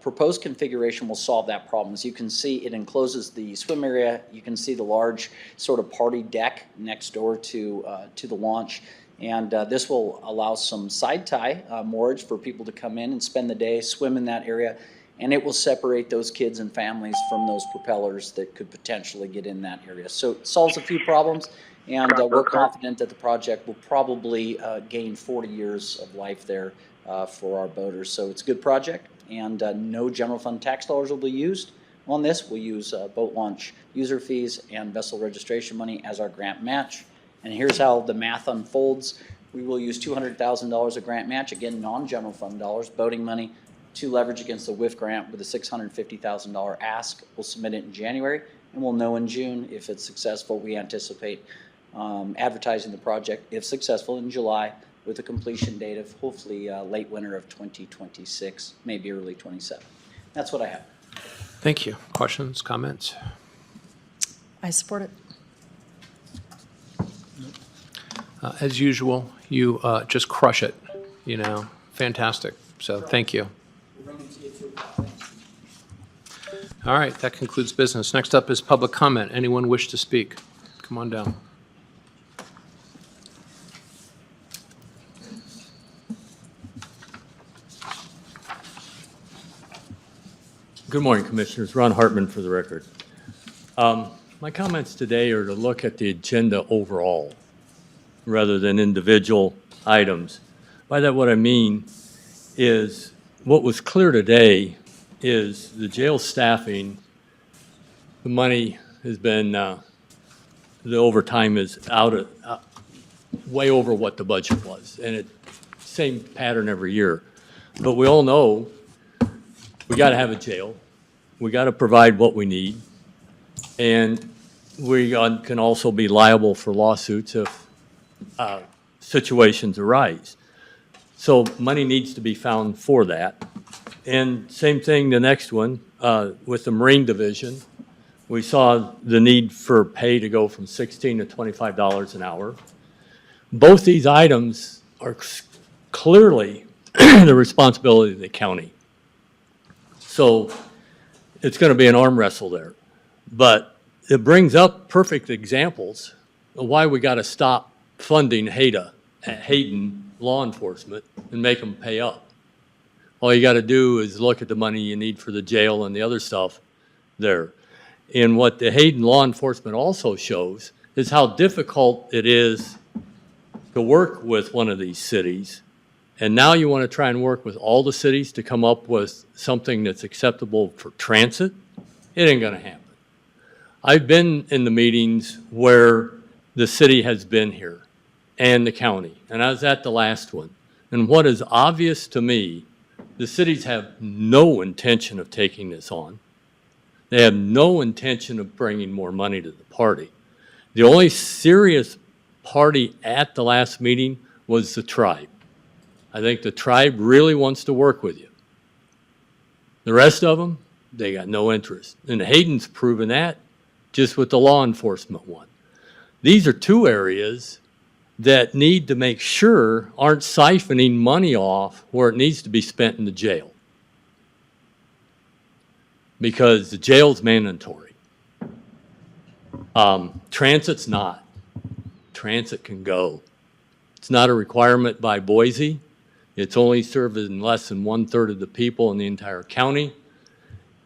proposed configuration will solve that problem. As you can see, it encloses the swim area. You can see the large sort of party deck next door to the launch. And this will allow some side tie moorage for people to come in and spend the day, swim in that area, and it will separate those kids and families from those propellers that could potentially get in that area. So it solves a few problems, and we're confident that the project will probably gain 40 years of life there for our boaters. So it's a good project, and no general fund tax dollars will be used on this. We'll use boat launch user fees and vessel registration money as our grant match. And here's how the math unfolds. We will use $200,000 of grant match, again, non-general fund dollars, boating money, to leverage against the WIF grant with a $650,000 ask. We'll submit it in January, and we'll know in June if it's successful. We anticipate advertising the project, if successful, in July with a completion date of hopefully late winter of 2026, maybe early 27. That's what I have. Thank you. Questions, comments? I support it. As usual, you just crush it, you know, fantastic. So thank you. All right, that concludes business. Next up is public comment. Anyone wish to speak? Come on down. Good morning, Commissioners. Ron Hartman for the record. My comments today are to look at the agenda overall rather than individual items. By that, what I mean is what was clear today is the jail staffing, the money has been, the overtime is way over what the budget was. And same pattern every year. But we all know we got to have a jail. We got to provide what we need. And we can also be liable for lawsuits if situations arise. So money needs to be found for that. And same thing, the next one, with the Marine Division, we saw the need for pay to go from $16 to $25 an hour. Both these items are clearly the responsibility of the county. So it's going to be an arm wrestle there. But it brings up perfect examples of why we got to stop funding Hayden law enforcement and make them pay up. All you got to do is look at the money you need for the jail and the other stuff there. And what the Hayden law enforcement also shows is how difficult it is to work with one of these cities. And now you want to try and work with all the cities to come up with something that's acceptable for transit? It ain't going to happen. I've been in the meetings where the city has been here and the county, and I was at the last one. And what is obvious to me, the cities have no intention of taking this on. They have no intention of bringing more money to the party. The only serious party at the last meeting was the tribe. I think the tribe really wants to work with you. The rest of them, they got no interest. And Hayden's proven that just with the law enforcement one. These are two areas that need to make sure aren't siphoning money off where it needs to be spent in the jail. Because the jail's mandatory. Transit's not. Transit can go. It's not a requirement by Boise. It's only serving less than 1/3 of the people in the entire county.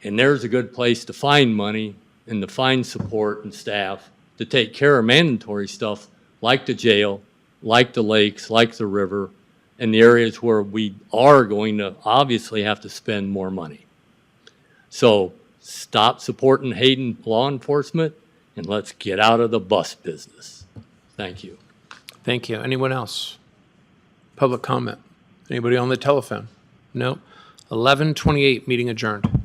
And there's a good place to find money and to find support and staff to take care of mandatory stuff like the jail, like the lakes, like the river, and the areas where we are going to obviously have to spend more money. So stop supporting Hayden law enforcement and let's get out of the bus business. Thank you. Thank you. Anyone else? Public comment? Anybody on the telephone? No? 11:28, meeting adjourned.